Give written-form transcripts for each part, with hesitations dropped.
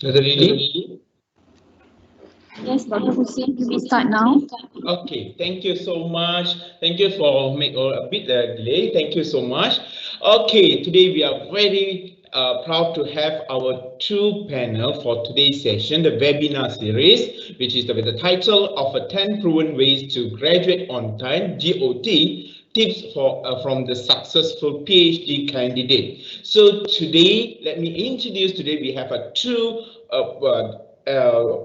Ready? Yes, Dr. Hussein, we start now. Okay, thank you so much. Thank you for make a bit delay. Thank you so much. Okay, today we are very proud to have our two panel for today's session, the webinar series, which is with the title of 10 Proven Ways to Graduate on Time, GOT, Tips for from the Successful PhD Candidate. So today, let me introduce, today we have two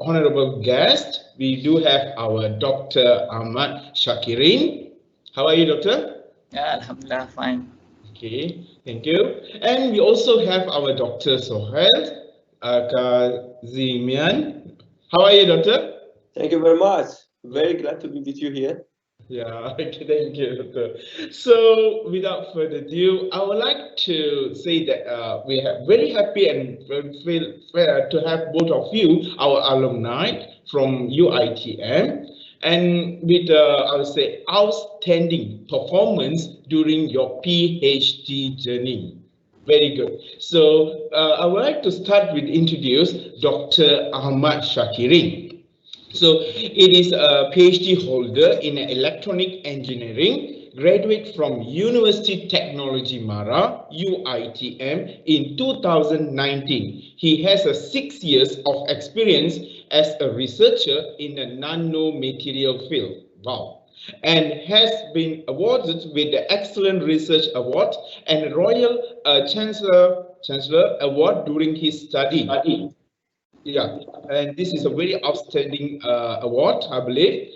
honorable guest. We do have our Dr. Ahmad Shakiri. How are you, Doctor? Yeah, Alhamdulillah, fine. Okay, thank you. And we also have our Dr. Soheil Kazemian. How are you, Doctor? Thank you very much. Very glad to be with you here. Yeah, okay, thank you, Doctor. So, without further ado, I would like to say that we are very happy and feel to have both of you, our alumni from UITM, and with I would say outstanding performance during your PhD journey. Very good. So, I would like to start with introduce Dr. Ahmad Shakiri. So it is a PhD holder in electronic engineering, graduate from Universiti Teknologi Mara, UITM, in 2019. He has 6 years of experience as a researcher in the nanomaterial field. Wow. And has been awarded with the Excellent Research Award and Royal Chancellor Award during his study. Yeah, and this is a very outstanding award, I believe.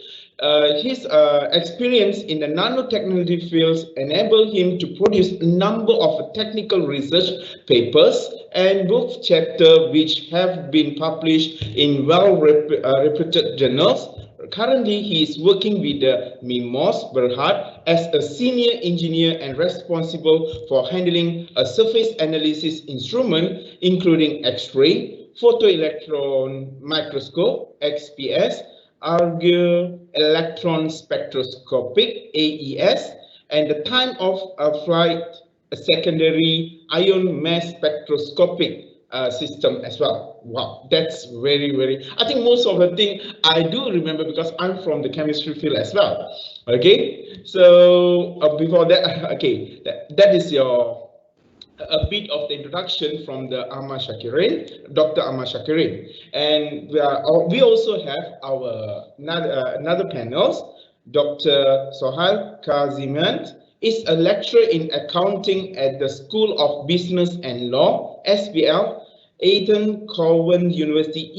His experience in the nanotechnology fields enable him to produce a number of technical research papers and book chapters which have been published in well-reputed journals. Currently, he is working with the MIMOS Berhad as a senior engineer and responsible for handling a surface analysis instrument, including X-ray, photoelectron microscope, XPS, Argon electron spectroscopic, AES, and the time of flight secondary ion mass spectroscopic system as well. Wow, that's very, I think most of the thing I do remember because I'm from the chemistry field as well. Okay, so before that, okay, that is your a bit of the introduction from the Ahmad Shakirin, Dr. Ahmad Shakirin. And we also have our another panels. Dr. Soheil Kazemian is a lecturer in accounting at the School of Business and Law, SBL, Cowan University,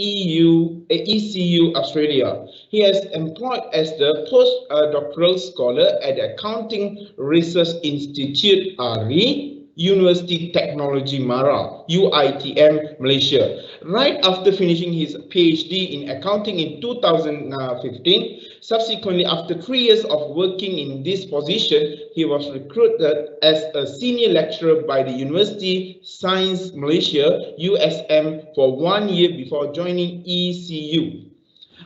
ECU, Australia. He has employed as the postdoctoral scholar at the Accounting Research Institute, RE, Universiti Teknologi Mara, UITM, Malaysia. Right after finishing his PhD in accounting in 2015, subsequently after 3 years of working in this position, he was recruited as a senior lecturer by the University Science Malaysia, USM, for 1 year before joining ECU.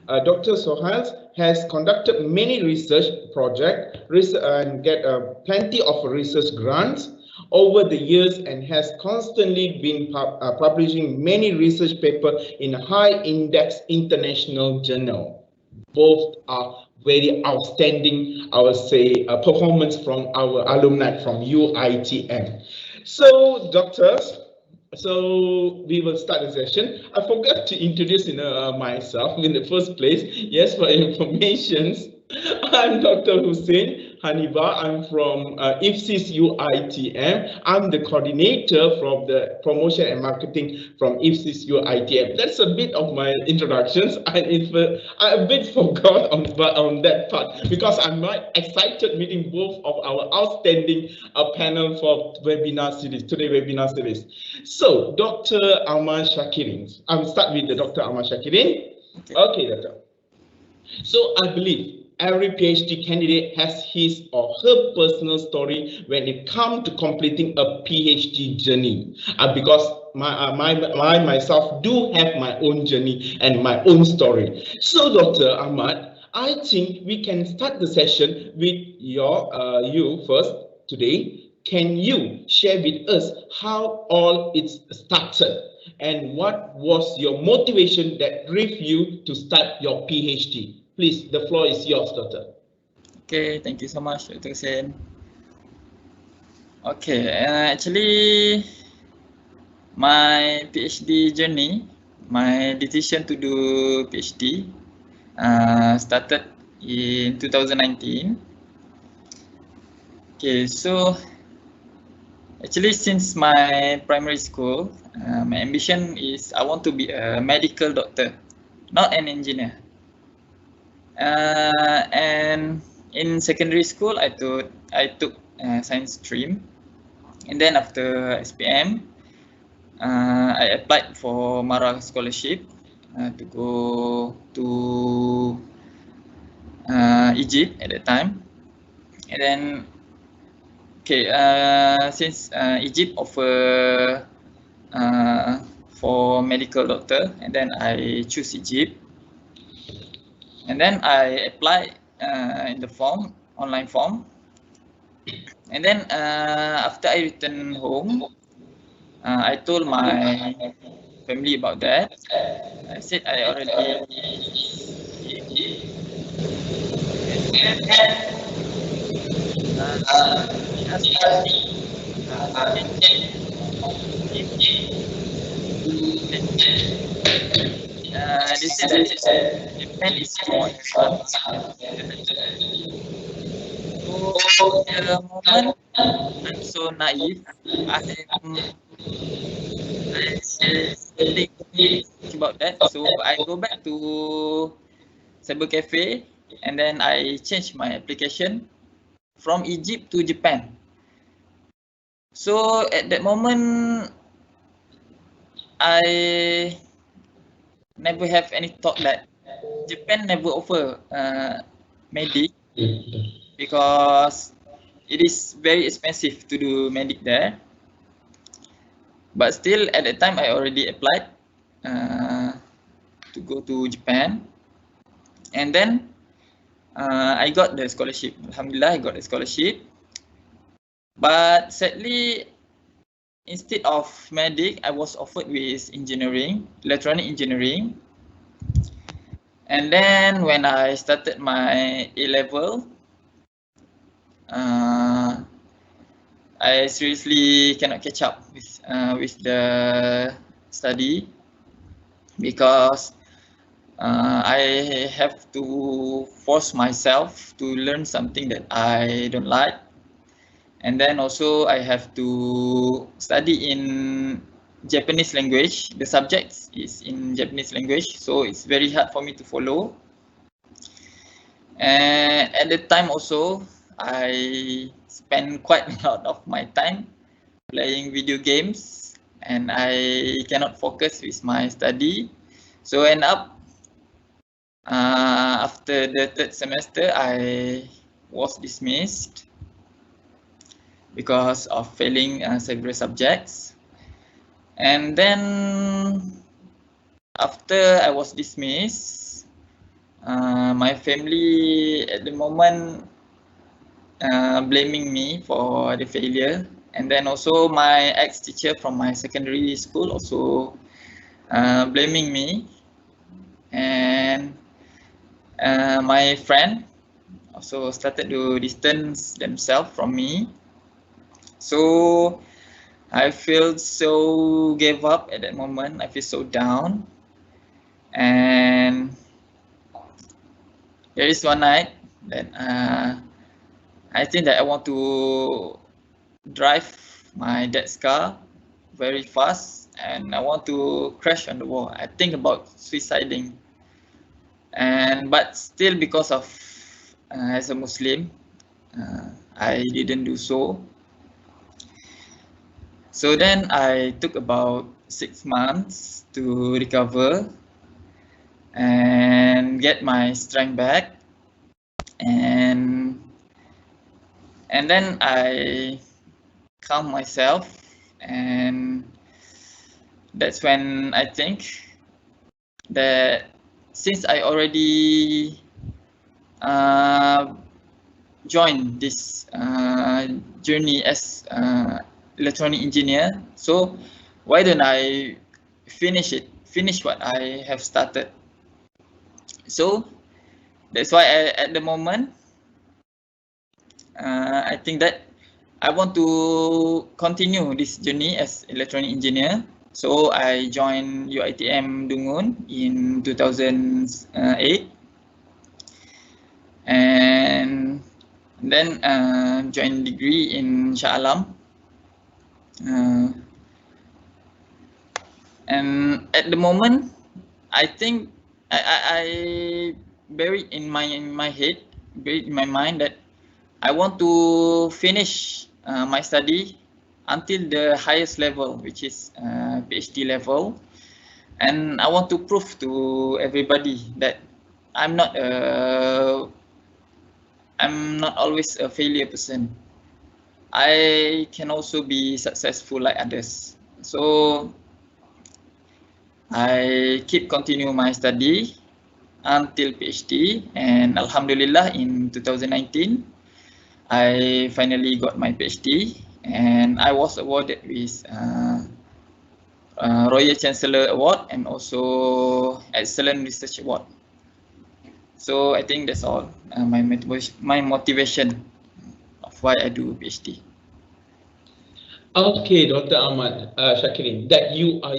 Dr. Soheil has conducted many research projects and get plenty of research grants over the years and has constantly been publishing many research papers in a high-index international journal. Both are very outstanding, I would say, performance from our alumni from UITM. So, doctors, so we will start the session. I forgot to introduce myself in the first place. Yes, for information, I'm Dr. Hussein Hanibah. I'm from IPSis UITM. I'm the coordinator from the promotion and marketing from IPSis UITM. That's a bit of my introductions. I a bit forgot on that part because I'm excited meeting both of our outstanding panel for webinar series, today webinar series. So, Dr. Ahmad Shakiri. I'll start with the Dr. Ahmad Shakiri. Okay, Doctor. So, I believe every PhD candidate has his or her personal story when it comes to completing a PhD journey. Because myself do have my own journey and my own story. So, Dr. Ahmad, I think we can start the session with you first today. Can you share with us how all it started? and what was your motivation that drove you to start your PhD? Please, the floor is yours, Doctor. Okay, thank you so much, Dr. Hussein. Okay, actually, my PhD journey, my decision to do PhD started in 2019. Okay, so actually since my primary school, my ambition is I want to be a medical doctor, not an engineer. And in secondary school, I took science stream, and then after SPM, I applied for Mara scholarship to go to Egypt at that time, and then okay, since Egypt offer for medical doctor, and then I choose Egypt. And then I apply in the form, online form. And then after I return home, I told my family about that. I said I already they said that Japan is more advanced. So at the moment, I'm so naive. I think about that. So I go back to cyber cafe, and then I change my application from Egypt to Japan. So at that moment, I never have any thought that Japan never offer medic, because it is very expensive to do medic there. But still, at that time, I already applied to go to Japan, and then I got the scholarship. Alhamdulillah, I got the scholarship. But sadly, instead of medic, I was offered with engineering, electronic engineering. And then when I started my A-level, I seriously cannot catch up with the study, because I have to force myself to learn something that I don't like. And then also I have to study in Japanese language. The subject is in Japanese language, so it's very hard for me to follow. And at the time also, I spend quite a lot of my time playing video games, and I cannot focus with my study. So end up, after the third semester, I was dismissed because of failing several subjects. And then after I was dismissed, my family at the moment blaming me for the failure. And then also my ex-teacher from my secondary school also blaming me. And my friend also started to distance themselves from me. So I feel so gave up at that moment. I feel so down. And there is one night that I think that I want to drive my dad's car very fast, and I want to crash on the wall. I think about suiciding, but still, because of as a Muslim, I didn't do so. So then I took about 6 months to recover and get my strength back, and then I calm myself, and that's when I think that since I already joined this journey as electronic engineer, so why don't I finish what I have started. So that's why at the moment, I think that I want to continue this journey as electronic engineer. So I joined UiTM Dungun in 2008, and then joined degree in Shah Alam. And at the moment, I think I buried in my head, buried in my mind that I want to finish my study until the highest level, which is PhD level, and I want to prove to everybody that I'm not always a failure person. I can also be successful like others. So I keep continue my study until PhD, and Alhamdulillah in 2019 I finally got my PhD, and I was awarded with Royal Chancellor Award and also Excellent Research Award. So I think that's all my motivation of why I do PhD. Okay, Dr. Ahmad Shakiri, that you are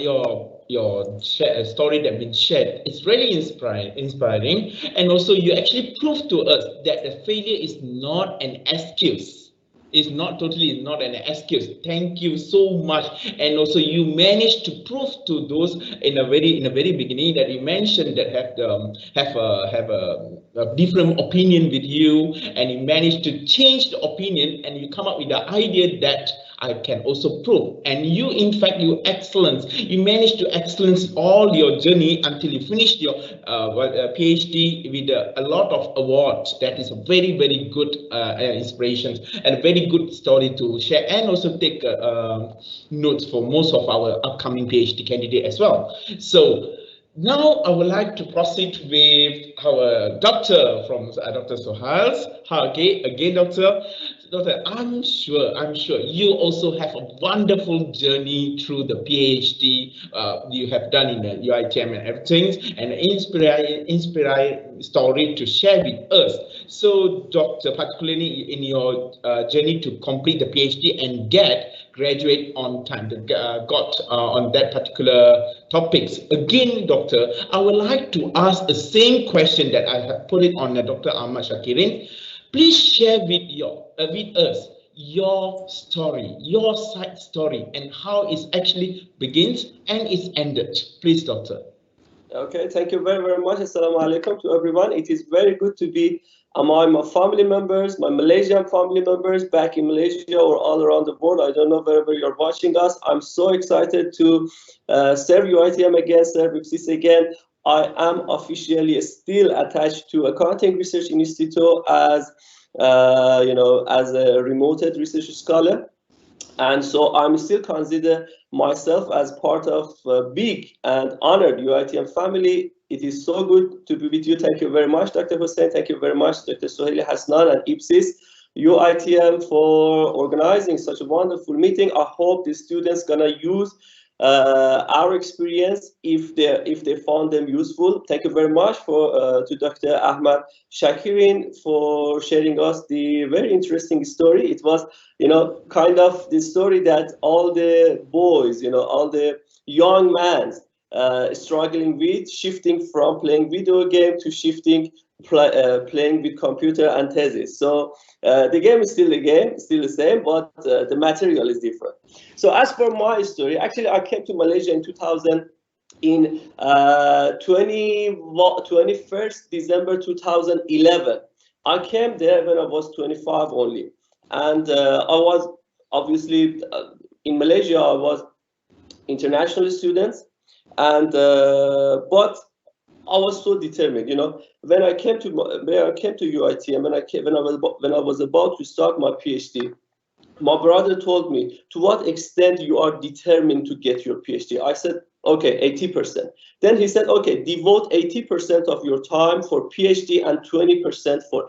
your story that been shared is really inspiring, and also you actually proved to us that the failure is not an excuse. It's not an excuse. Thank you so much. And also you managed to prove to those in the very beginning that you mentioned that have a different opinion with you, and you managed to change the opinion, and you come up with the idea that I can also prove. And you, in fact, you excellence. You managed to excellence all your journey until you finished your PhD with a lot of awards. That is a very good inspiration and a very good story to share, and also take notes for most of our upcoming PhD candidate as well. So now I would like to proceed with our doctor from Dr. Soheil. Okay, again, Doctor, I'm sure you also have a wonderful journey through the PhD you have done in the UiTM and everything, and inspiring story to share with us. So, Doctor, particularly in your journey to complete the PhD and graduate on time, got on that particular topics. Again, Doctor, I would like to ask the same question that I have put it on Dr. Ahmad Shakiri. Please share with us your story, your side story, and how it actually begins and is ended. Please, Doctor. Okay, thank you very much. Assalamu alaikum to everyone. It is very good to be among my family members, my Malaysian family members back in Malaysia or all around the world. I don't know wherever you're watching us. I'm so excited to serve UiTM again, serve IPSis again. I am officially still attached to Accounting Research Institute as as a remote research scholar. And so I'm still consider myself as part of a big and honored UiTM family. It is so good to be with you. Thank you very much, Dr. Hussein. Thank you very much, Dr. Soheil Hasnan and IPSis, UiTM, for organizing such a wonderful meeting. I hope the students gonna use our experience if they found them useful. Thank you very much to Dr. Ahmad Shakiri for sharing us the very interesting story. It was, kind of the story that all the boys, all the young men struggling with, shifting from playing video game to playing with computer and thesis. So the game is still the game, still the same, but the material is different. So as for my story, actually I came to Malaysia in 2000 in 21st December 2011. I came there when I was 25 only, and I was obviously in Malaysia. I was international student, and but I was so determined, When I came to UiTM, when I was about to start my PhD, my brother told me, to what extent you are determined to get your PhD? I said, okay, 80%. Then he said, okay, devote 80% of your time for PhD and 20% for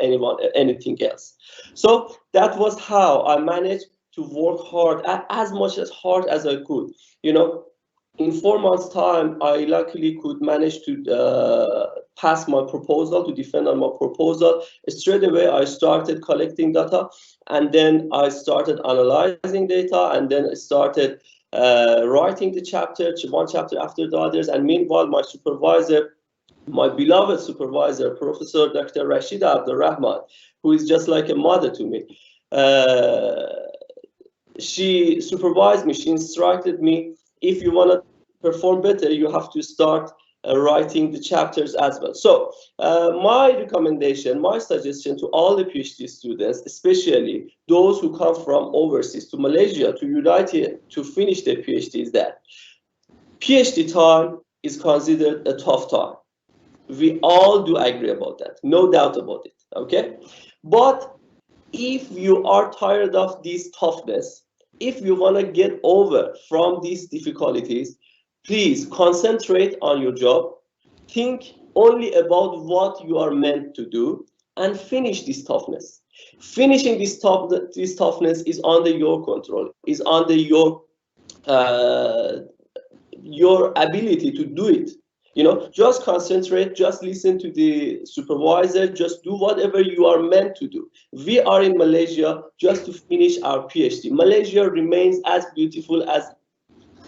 anything else. So that was how I managed to work hard, as much as hard as I could, in 4 months' time, I luckily could manage to pass my proposal, to defend on my proposal. Straight away, I started collecting data, and then I started analyzing data, and then I started writing the chapter, one chapter after the others. And meanwhile, my supervisor, my beloved supervisor, Professor Dr. Rashida Abdulrahman, who is just like a mother to me, she supervised me, she instructed me, if you want to perform better, you have to start writing the chapters as well. So my recommendation, my suggestion to all the PhD students, especially those who come from overseas to Malaysia, to Unity to finish their PhD, is that PhD time is considered a tough time. We all do agree about that, no doubt about it, okay? But if you are tired of this toughness, if you want to get over from these difficulties, please concentrate on your job, think only about what you are meant to do, and finish this toughness. Finishing this toughness is under your control, is under your ability to do it. You know, just concentrate, just listen to the supervisor, just do whatever you are meant to do. We are in Malaysia just to finish our PhD. Malaysia remains as beautiful as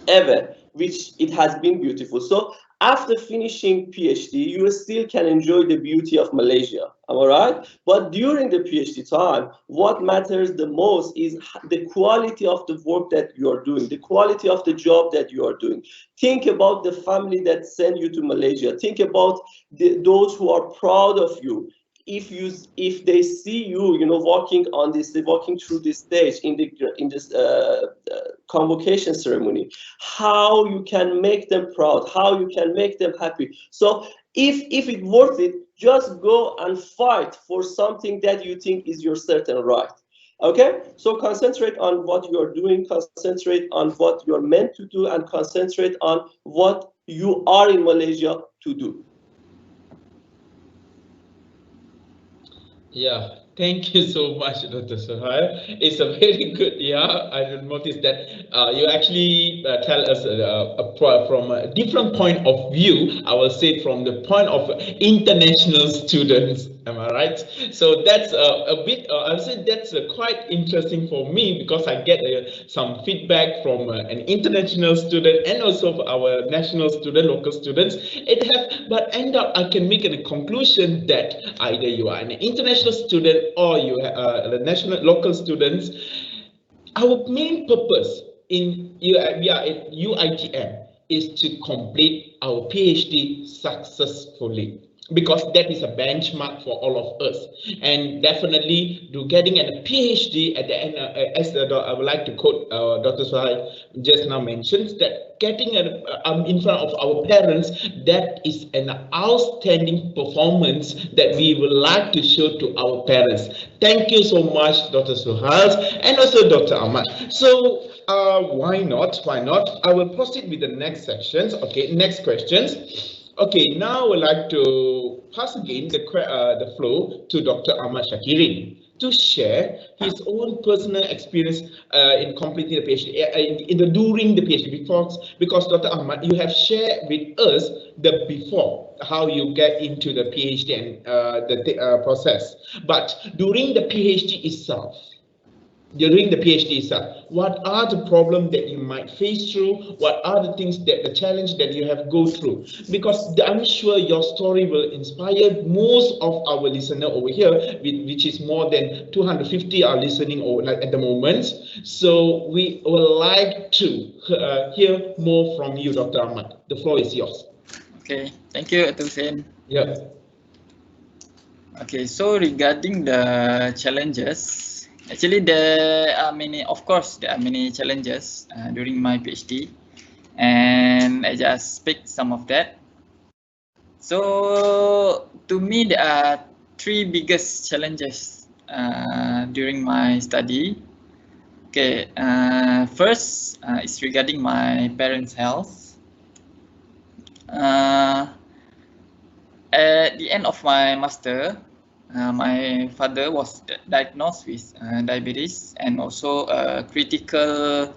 ever, which it has been beautiful. So after finishing PhD, you still can enjoy the beauty of Malaysia, am I right? But during the PhD time, what matters the most is the quality of the work that you are doing, the quality of the job that you are doing. Think about the family that sent you to Malaysia. Think about those who are proud of you. If they see you, you know, walking through this stage in this convocation ceremony, how you can make them proud, how you can make them happy. So if it's worth it, just go and fight for something that you think is your certain right. Okay, so concentrate on what you are doing, concentrate on what you are meant to do, and concentrate on what you are in Malaysia to do. Yeah, thank you so much, Dr. Soheil. It's a very good, I noticed that you actually tell us from a different point of view. I will say from the point of international students. Am I right? So that's a bit, I would say that's quite interesting for me, because I get some feedback from an international student and also for our national student, local students. But end up, I can make a conclusion that either you are an international student or you are the national local students. Our main purpose in UITM is to complete our PhD successfully, because that is a benchmark for all of us. And definitely getting a PhD at the end, I would like to quote Dr. Soheil just now mentioned, that getting in front of our parents, that is an outstanding performance that we would like to show to our parents. Thank you so much, Dr. Soheil, and also Dr. Ahmad. So why not? I will proceed with the next sections. Okay, next questions. Okay, now I would like to pass again the floor to Dr. Ahmad Shakiri to share his own personal experience in completing the PhD, during the PhD, because Dr. Ahmad, you have shared with us the before, how you get into the PhD and the process. But during the PhD itself, what are the problems that you might face through? What are the things the challenge that you have go through? Because I'm sure your story will inspire most of our listener over here, which is more than 250 are listening at the moment. So we would like to hear more from you, Dr. Ahmad. The floor is yours. Okay, thank you, Dr. Hussein. Yeah. Okay, so regarding the challenges, actually, there are many challenges during my PhD, and I just picked some of that. So to me, there are three biggest challenges during my study. Okay, first is regarding my parents' health. At the end of my master, my father was diagnosed with diabetes and also critical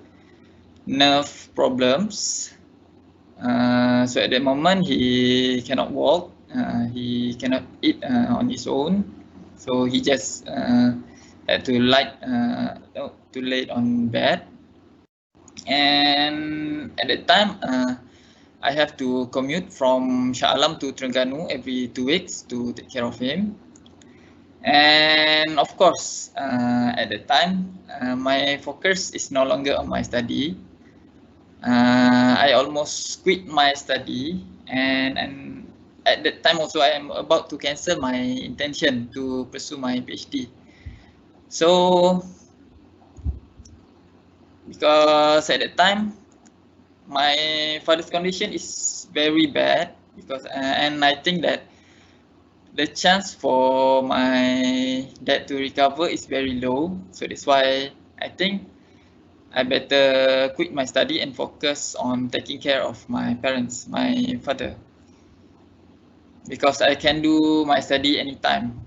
nerve problems. So at that moment he cannot walk, he cannot eat on his own, so he just had to lay on bed. And at that time I have to commute from Shah Alam to Terengganu every 2 weeks to take care of him. And of course, at that time, my focus is no longer on my study. I almost quit my study, and at that time also I am about to cancel my intention to pursue my PhD. So, because at that time, my father's condition is very bad, because and I think that the chance for my dad to recover is very low. So that's why I think I better quit my study and focus on taking care of my parents, my father, because I can do my study anytime.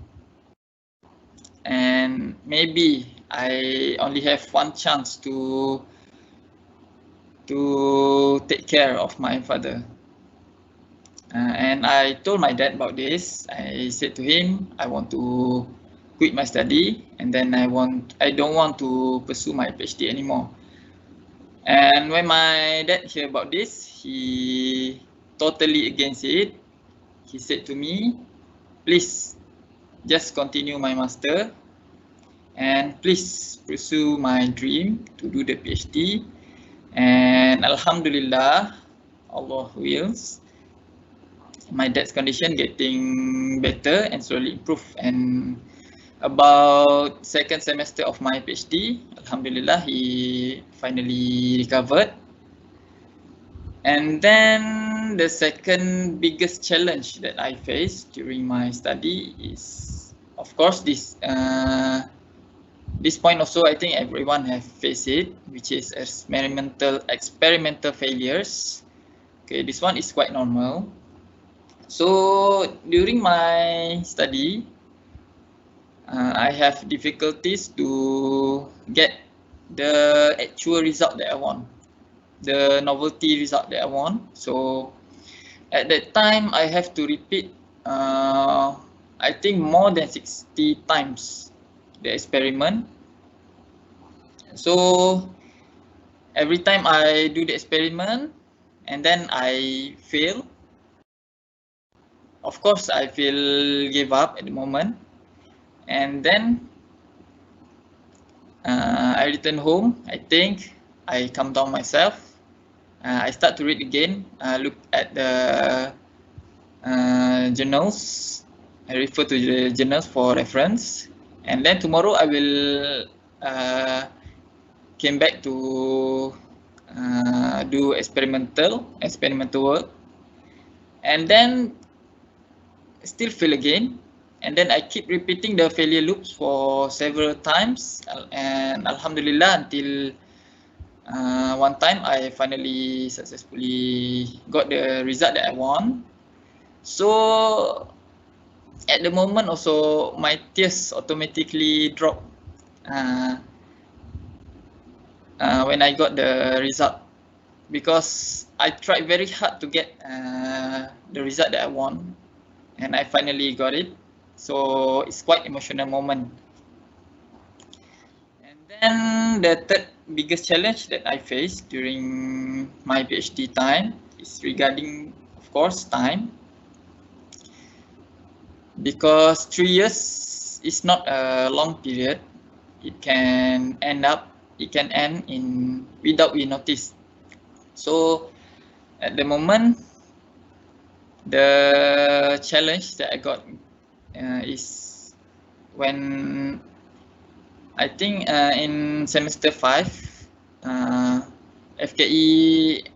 And maybe I only have one chance to take care of my father. And I told my dad about this. I said to him, I want to quit my study, and then I don't want to pursue my PhD anymore. And when my dad heard about this, he totally against it. He said to me, please just continue my master, and please pursue my dream to do the PhD. And Alhamdulillah, Allah wills, my dad's condition getting better and slowly improve. And about second semester of my PhD, Alhamdulillah, he finally recovered. And then the second biggest challenge that I faced during my study is, of course, this point also I think everyone have faced it, which is experimental failures. Okay, this one is quite normal. So during my study, I have difficulties to get the actual result that I want, the novelty result that I want. So at that time, I have to repeat, I think more than 60 times the experiment. So every time I do the experiment and then I fail, of course, I feel give up at the moment, and then I return home. I think I calm down myself. I start to read again, look at the journals. I refer to the journals for reference, and then tomorrow I will came back to do experimental work, and then still fail again, and then I keep repeating the failure loops for several times, and Alhamdulillah until one time I finally successfully got the result that I want. So at the moment also my tears automatically drop when I got the result, because I tried very hard to get the result that I want, and I finally got it. So it's quite emotional moment. And then the third biggest challenge that I faced during my PhD time is regarding, of course, time, because 3 years is not a long period. It can end in without we notice. So at the moment, the challenge that I got is when I think in semester 5, FKE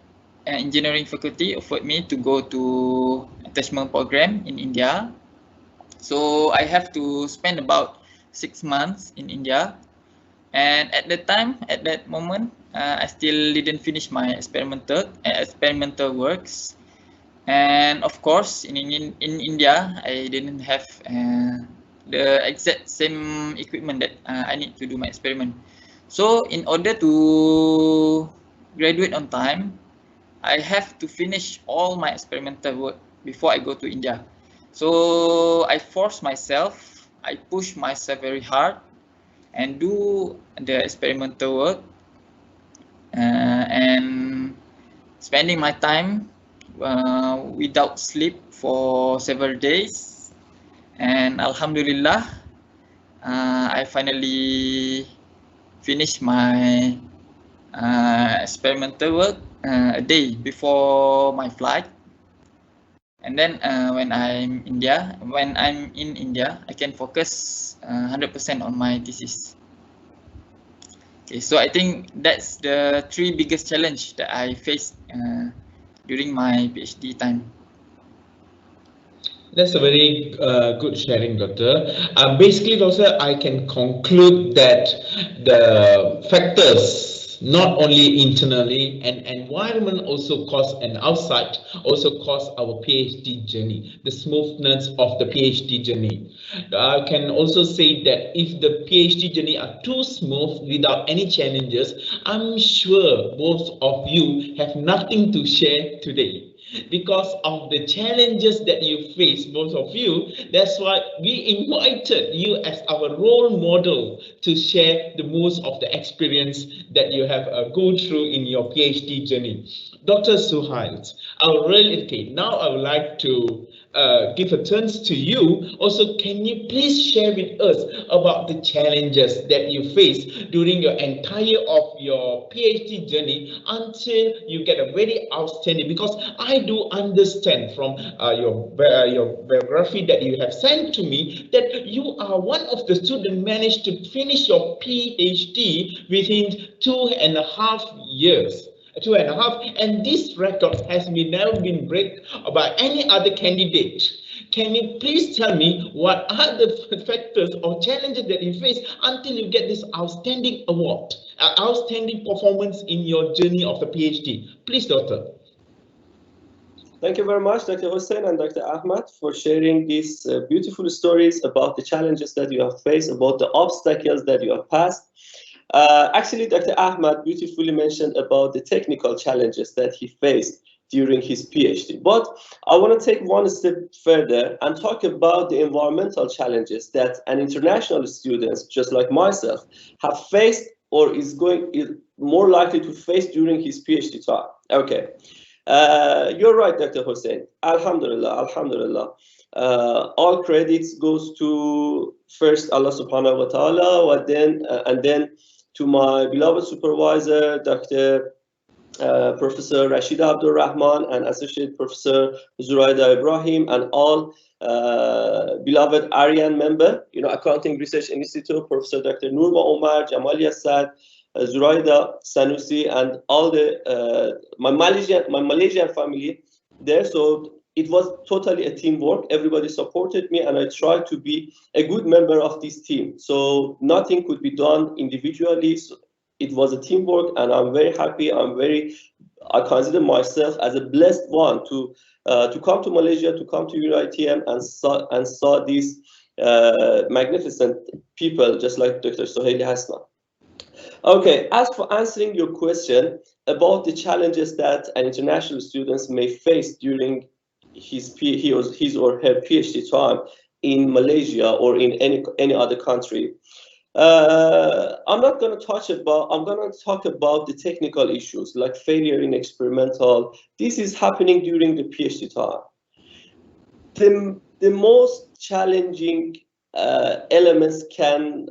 engineering faculty offered me to go to attachment program in India. So I have to spend about 6 months in India, and at that moment, I still didn't finish my experimental works. And of course, in India, I didn't have the exact same equipment that I need to do my experiment. So in order to graduate on time, I have to finish all my experimental work before I go to India. So I force myself, I push myself very hard and do the experimental work and spending my time without sleep for several days. And Alhamdulillah, I finally finished my experimental work a day before my flight. And then when I'm in India, I can focus 100% on my thesis. Okay, so I think that's the 3 biggest challenge that I faced during my PhD time. That's a very good sharing, Doctor. Basically, Doctor, I can conclude that the factors, not only internally and environment, also cause, and outside also cause our PhD journey, the smoothness of the PhD journey. I can also say that if the PhD journey are too smooth without any challenges, I'm sure both of you have nothing to share today. Because of the challenges that you face, both of you, that's why we invited you as our role model to share the most of the experience that you have go through in your PhD journey. Dr. Soheil, now I would like to give a turn to you. Also, can you please share with us about the challenges that you face during your entire of your PhD journey until you get a very outstanding, because I do understand from your biography that you have sent to me that you are one of the students managed to finish your PhD within 2.5 years. 2.5, and this record has never been broken by any other candidate. Can you please tell me what are the factors or challenges that you face until you get this outstanding award, outstanding performance in your journey of the PhD? Please, Doctor. Thank you very much, Dr. Hussein and Dr. Ahmad, for sharing these beautiful stories about the challenges that you have faced, about the obstacles that you have passed. Actually, Dr. Ahmad beautifully mentioned about the technical challenges that he faced during his PhD. But I want to take one step further and talk about the environmental challenges that an international student, just like myself, have faced or is more likely to face during his PhD time. Okay, you're right, Dr. Hussein. Alhamdulillah, Alhamdulillah. All credits goes to first Allah Subhanahu wa Taala, and then to my beloved supervisor, Dr. Professor Rashid Abdul Rahman and Associate Professor Zuraida Ibrahim, and all beloved Aryan member, Accounting Research Institute, Professor Dr. Nurma Omar, Jamali Assad, Zuraida Sanusi, and all the my Malaysian family there. So it was totally a teamwork. Everybody supported me, and I tried to be a good member of this team. So nothing could be done individually. So it was a teamwork, and I'm very happy. I consider myself as a blessed one to come to Malaysia, to come to Universiti, and saw these magnificent people, just like Dr. Soheil Hasna. Okay, as for answering your question about the challenges that an international student may face during his or her PhD time in Malaysia or in any other country, I'm going to talk about the technical issues like failure in experimental. This is happening during the PhD time. The most challenging elements can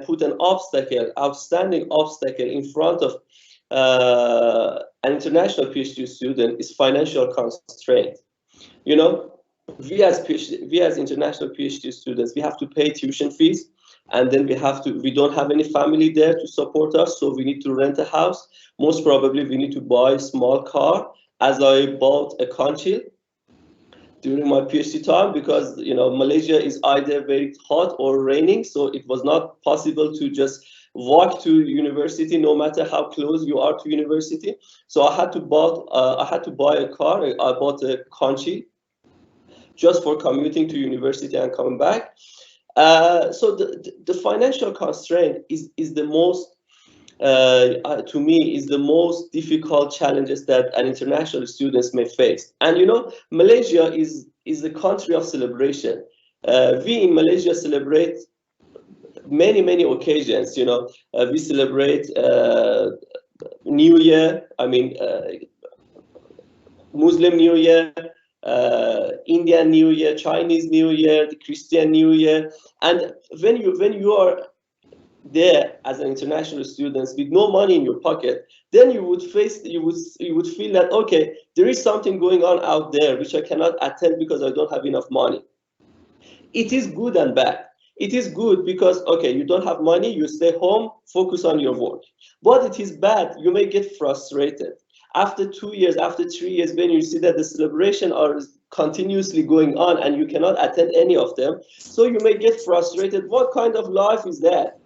put an outstanding obstacle in front of an international PhD student is financial constraint. We as international PhD students, we have to pay tuition fees, and then we don't have any family there to support us, so we need to rent a house. Most probably we need to buy a small car, as I bought a Conchil during my PhD time, because Malaysia is either very hot or raining, so it was not possible to just walk to university no matter how close you are to university. So I had to buy a car. I bought a Conchi just for commuting to university and coming back. So the financial constraint is the most to me is the most difficult challenges that an international students may face. And you know, Malaysia is a country of celebration. We in Malaysia celebrate many occasions. You know, we celebrate New Year. I mean, Muslim New Year, Indian New Year, Chinese New Year, the Christian New Year. And when you are there as an international student with no money in your pocket, then you would feel that, okay, there is something going on out there which I cannot attend because I don't have enough money. It is good and bad. It is good because, okay, you don't have money, you stay home, focus on your work. But it is bad, you may get frustrated. After 2 years, after 3 years, when you see that the celebration are continuously going on and you cannot attend any of them, so you may get frustrated. What kind of life is that?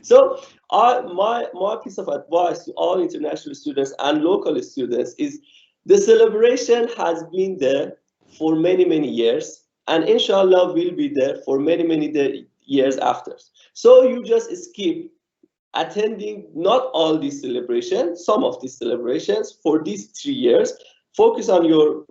So my piece of advice to all international students and local students is the celebration has been there for many years, and inshallah will be there for many years after. So you just skip attending not all these celebrations, some of these celebrations for these 3 years. Focus on your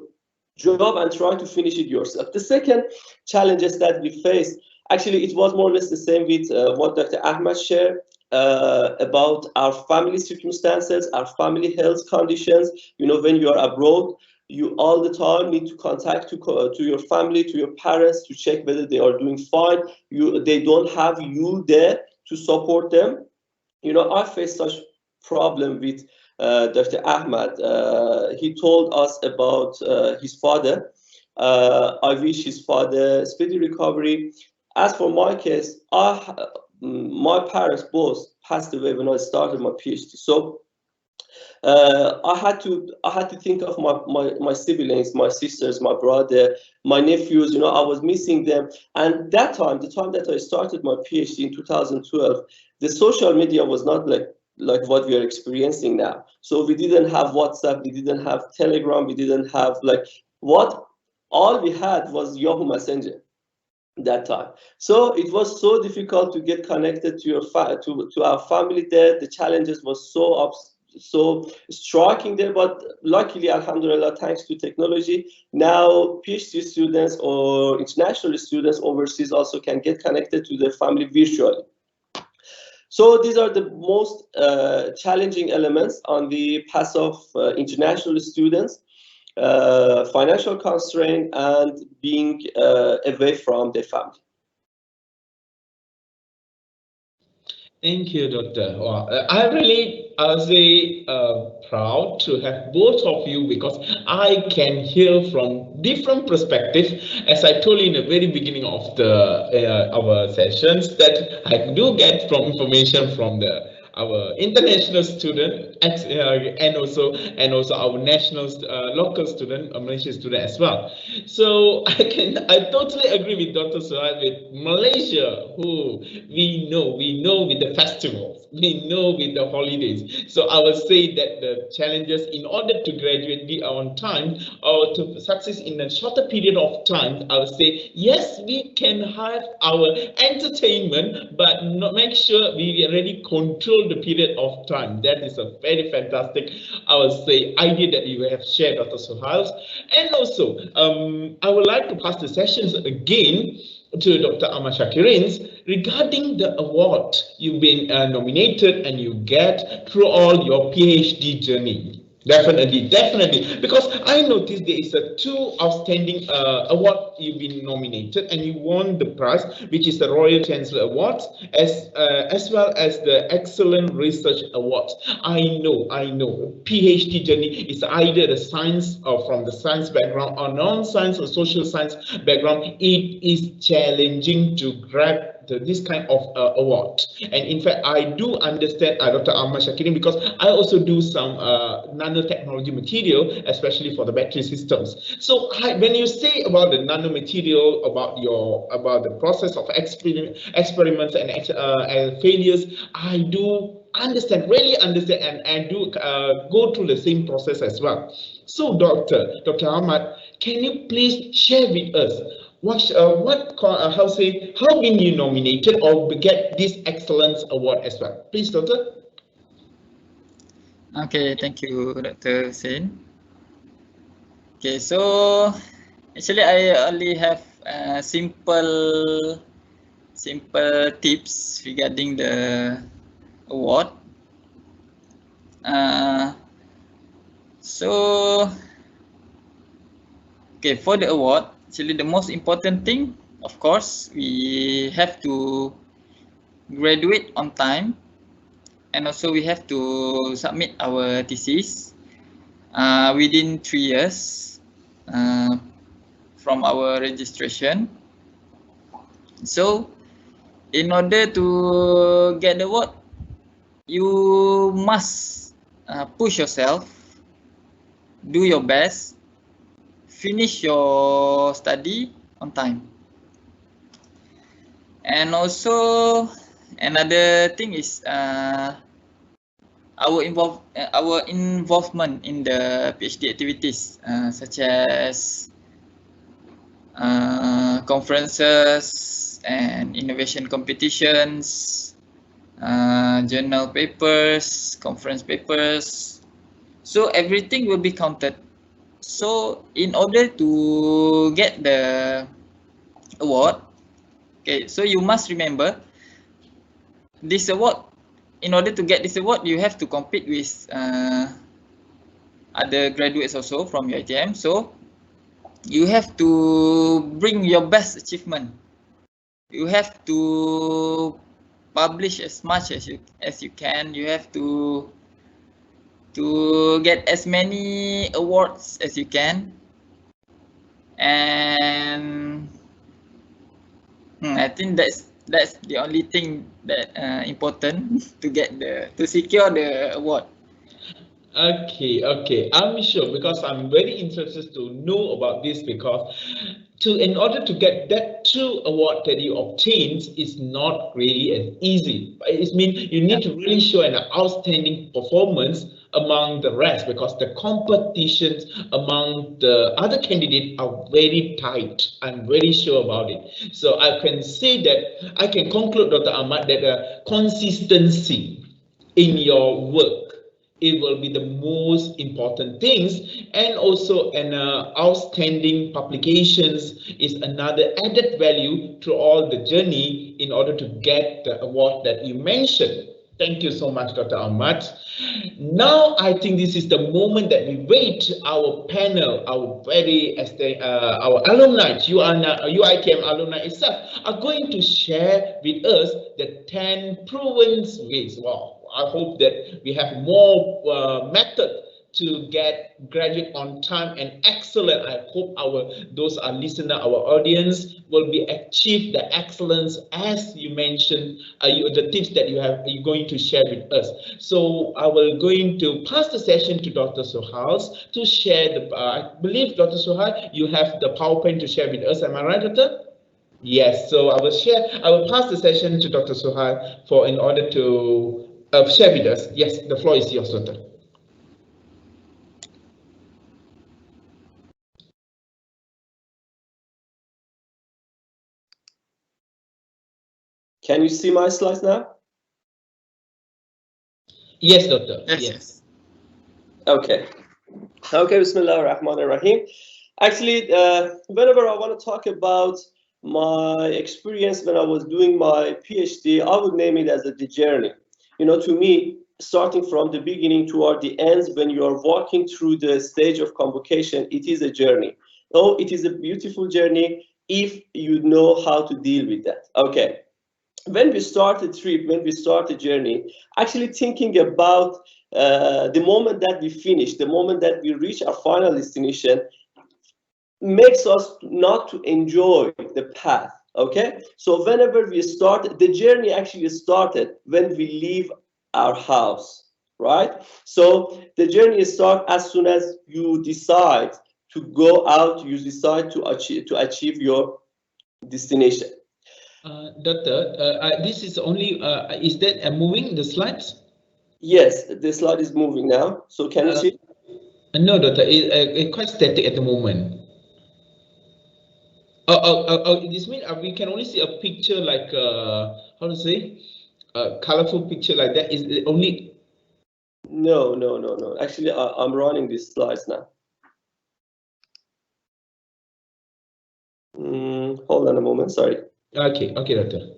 job and try to finish it yourself. The second challenges that we face, actually it was more or less the same with what Dr. Ahmad shared about our family circumstances, our family health conditions. You know, when you are abroad, you all the time need to contact to your family, to your parents, to check whether they are doing fine. They don't have you there to support them. You know, I faced such problem with Dr. Ahmad. He told us about his father. I wish his father speedy recovery. As for my case, my parents both passed away when I started my PhD. So I had to think of my siblings, my sisters, my brother, my nephews. You know, I was missing them. And that time, the time that I started my PhD in 2012, the social media was not like what we are experiencing now. So we didn't have WhatsApp, we didn't have Telegram, we didn't have all we had was Yahoo Messenger that time. So it was so difficult to get connected to to our family there. The challenges was so striking there, but luckily, alhamdulillah, thanks to technology, now PhD students or international students overseas also can get connected to their family virtually. So these are the most challenging elements on the path of international students: financial constraint and being away from their family. Thank you, Doctor. Wow. I really say proud to have both of you, because I can hear from different perspectives. As I told you in the very beginning of the our sessions, that I do get from information from our international student and also our national local student, Malaysian student as well. So I totally agree with Dr. Soheil with Malaysia, who we know with the festivals, we know with the holidays. So I would say that the challenges in order to graduate on time or to success in a shorter period of time, I would say yes, we can have our entertainment, but make sure we already control the period of time. That is a very fantastic, I would say, idea that you have shared, Dr. Soheil. And also, I would like to pass the sessions again to Dr. Ahmad Syakirin regarding the award you've been nominated and you get through all your PhD journey. Definitely, because I noticed there is two outstanding award you've been nominated and you won the prize, which is the Royal Chancellor Award, as well as the Excellent Research Award. I know, PhD journey is either the science or from the science background or non-science or social science background. It is challenging to grab this kind of award. And in fact, I do understand Dr. Ahmad Shakiri, because I also do some nanotechnology material, especially for the battery systems. So when you say about the nanomaterial, about the process of experiments and failures, I do really understand, and I do go through the same process as well. So Dr. Ahmad, can you please share with us how been you nominated or get this excellence award as well? Please, Doctor. Okay, thank you, Dr. Hussein. Okay, so actually I only have simple tips regarding the award. So okay, for the award, actually the most important thing, of course, we have to graduate on time, and also we have to submit our thesis within 3 years from our registration. So in order to get the award, you must push yourself, do your best, finish your study on time. And also another thing is our involvement in the PhD activities, such as conferences and innovation competitions, journal papers, conference papers. So everything will be counted. So in order to get the award, okay, so you must remember this award. In order to get this award, you have to compete with other graduates also from your ITM. So you have to bring your best achievement. You have to publish as much as you can. You have to get as many awards as you can. And I think that's the only thing that important to secure the award. Okay, I'm sure, because I'm very interested to know about this, because in order to get that true award that you obtain is not really as easy. It means you need to really show an outstanding performance among the rest, because the competitions among the other candidates are very tight. I'm very sure about it. So I can say that, I can conclude, Dr. Ahmad, that consistency in your work, it will be the most important things, and also an outstanding publications is another added value to all the journey in order to get the award that you mentioned. Thank you so much, Dr. Ahmad. Now, I think this is the moment that we wait. Our panel, our our alumni, UITM alumni itself, are going to share with us the 10 proven ways. Wow, I hope that we have more method to get graduate on time and excellent. I hope those are listener, our audience will be achieve the excellence as you mentioned, the tips that you're going to share with us. So I will going to pass the session to Dr. Soheil to share the, I believe Dr. Soheil, you have the PowerPoint to share with us. Am I right, Doctor? Yes, so I will pass the session to Dr. Soheil in order to share with us. Yes, the floor is yours, Doctor. Can you see my slides now? Yes, Doctor. Yes. Okay, Bismillah ar-Rahman ar-Rahim. Actually, whenever I want to talk about my experience when I was doing my PhD, I would name it as the journey. You know, to me, starting from the beginning toward the end, when you are walking through the stage of convocation, it is a journey. Oh, it is a beautiful journey if you know how to deal with that. Okay. When we start a trip, when we start a journey, actually thinking about the moment that we finish, the moment that we reach our final destination, makes us not to enjoy the path. Okay, so whenever we start, the journey actually started when we leave our house, right? So the journey starts as soon as you decide to go out, you decide to achieve your destination. Doctor, this is only, is that moving the slides? Yes, the slide is moving now. So can you see? No, Doctor, it's quite static at the moment. This means we can only see a picture like how to say a colorful picture like that. Is it only? No. Actually, I'm running these slides now. Hold on a moment. Sorry. Okay, doctor.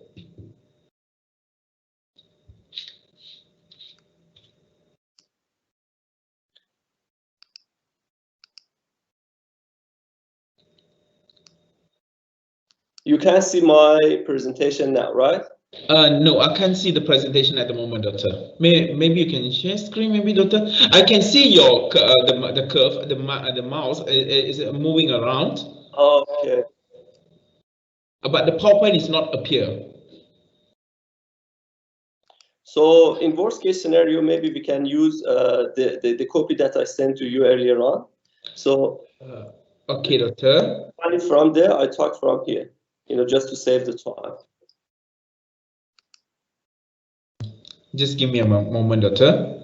You can see my presentation now, right? No, I can't see the presentation at the moment, doctor. Maybe you can share screen, maybe, doctor. I can see your the curve, the mouse is moving around. Okay. But the PowerPoint is not appear. So in worst case scenario, maybe we can use the copy that I sent to you earlier on. So okay, doctor. from there, I talk from here, just to save the time. Just give me a moment, doctor.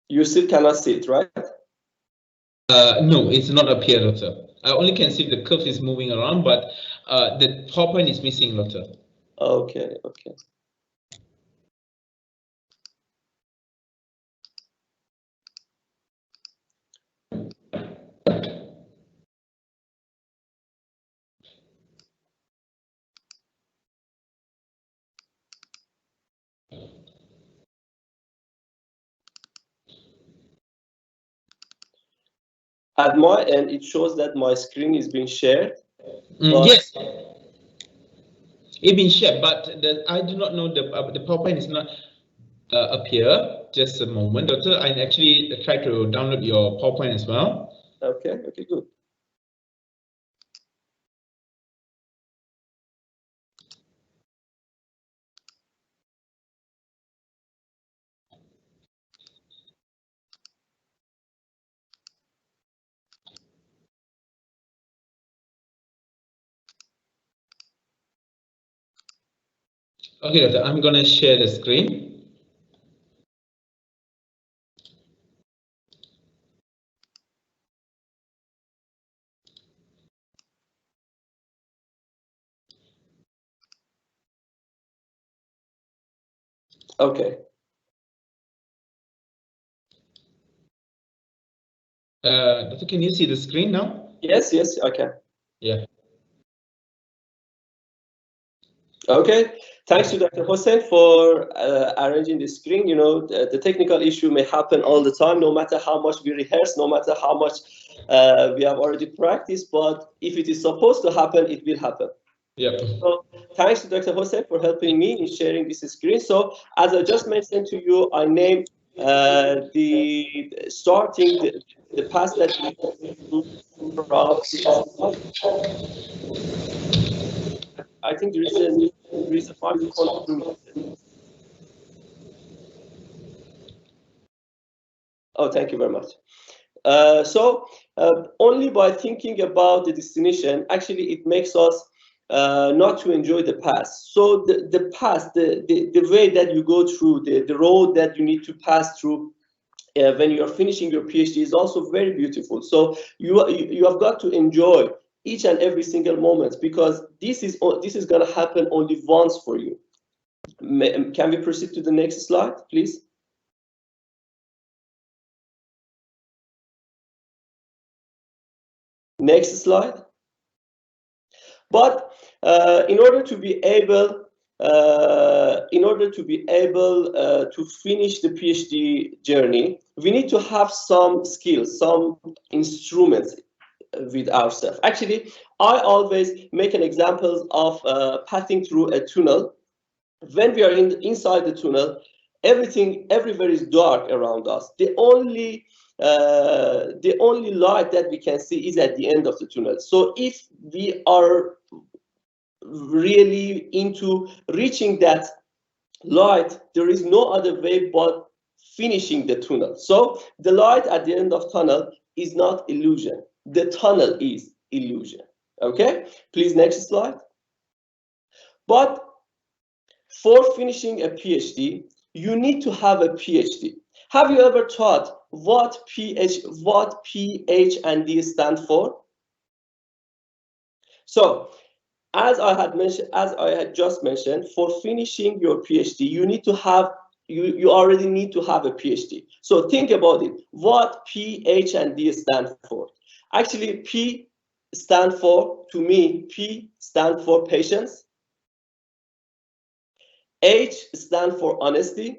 You still cannot see it, right? No, it's not appear, doctor. I only can see the curve is moving around, but the PowerPoint is missing, doctor. Okay. At my end, it shows that my screen is being shared. Yes, it's been shared, but I do not know the PowerPoint is not appear. Just a moment, doctor. I actually tried to download your PowerPoint as well. Okay, good. Okay, doctor, I'm gonna share the screen. Okay. Doctor, can you see the screen now? Yes, I can. Yeah. Okay. Thanks to Dr. Hussein for arranging the screen. The technical issue may happen all the time, no matter how much we rehearse, no matter how much we have already practiced. But if it is supposed to happen, it will happen. Yeah. So thanks to Dr. Hussein for helping me in sharing this screen. So as I just mentioned to you, I named the path that we I think there is a microphone. Oh, thank you very much. So only by thinking about the destination, actually, it makes us not to enjoy the past. So the past, the way that you go through, the road that you need to pass through when you're finishing your PhD is also very beautiful. So you have got to enjoy each and every single moment, because this is going to happen only once for you. Can we proceed to the next slide, please? Next slide. But in order to be able to finish the PhD journey, we need to have some skills, some instruments with ourselves. Actually, I always make an example of passing through a tunnel. When we are inside the tunnel, everywhere is dark around us. The only light that we can see is at the end of the tunnel. So if we are really into reaching that light, there is no other way but finishing the tunnel. So the light at the end of tunnel is not illusion. The tunnel is illusion. Okay, please next slide. But for finishing a PhD, you need to have a PhD. Have you ever thought what PH and D stand for? So, as I had just mentioned, for finishing your PhD, you need to have you already need to have a PhD. So think about it. What PH and D stand for? Actually, P stand for, to me, P stand for patience. H stand for honesty,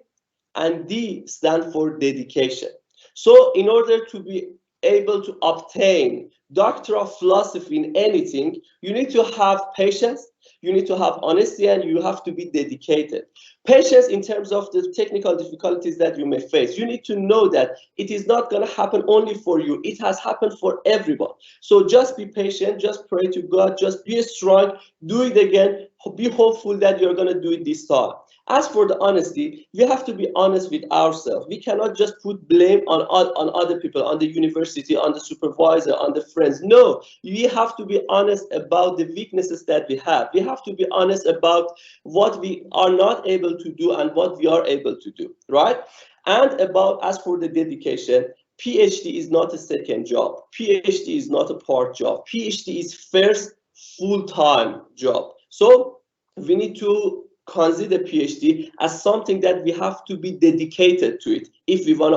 and D stand for dedication. So in order to be able to obtain Doctor of Philosophy in anything, you need to have patience, you need to have honesty, and you have to be dedicated. Patience in terms of the technical difficulties that you may face. You need to know that it is not going to happen only for you. It has happened for everyone. So just be patient, just pray to God, just be strong, do it again, be hopeful that you're going to do it this time. As for the honesty, we have to be honest with ourselves. We cannot just put blame on other people, on the university, on the supervisor, on the friends. No, we have to be honest about the weaknesses that we have. We have to be honest about what we are not able to do and what we are able to do, right? And as for the dedication, PhD is not a second job. PhD is not a part job. PhD is first full-time job. So we need to consider PhD as something that we have to be dedicated to it if we want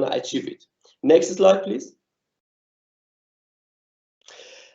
to achieve it. Next slide, please.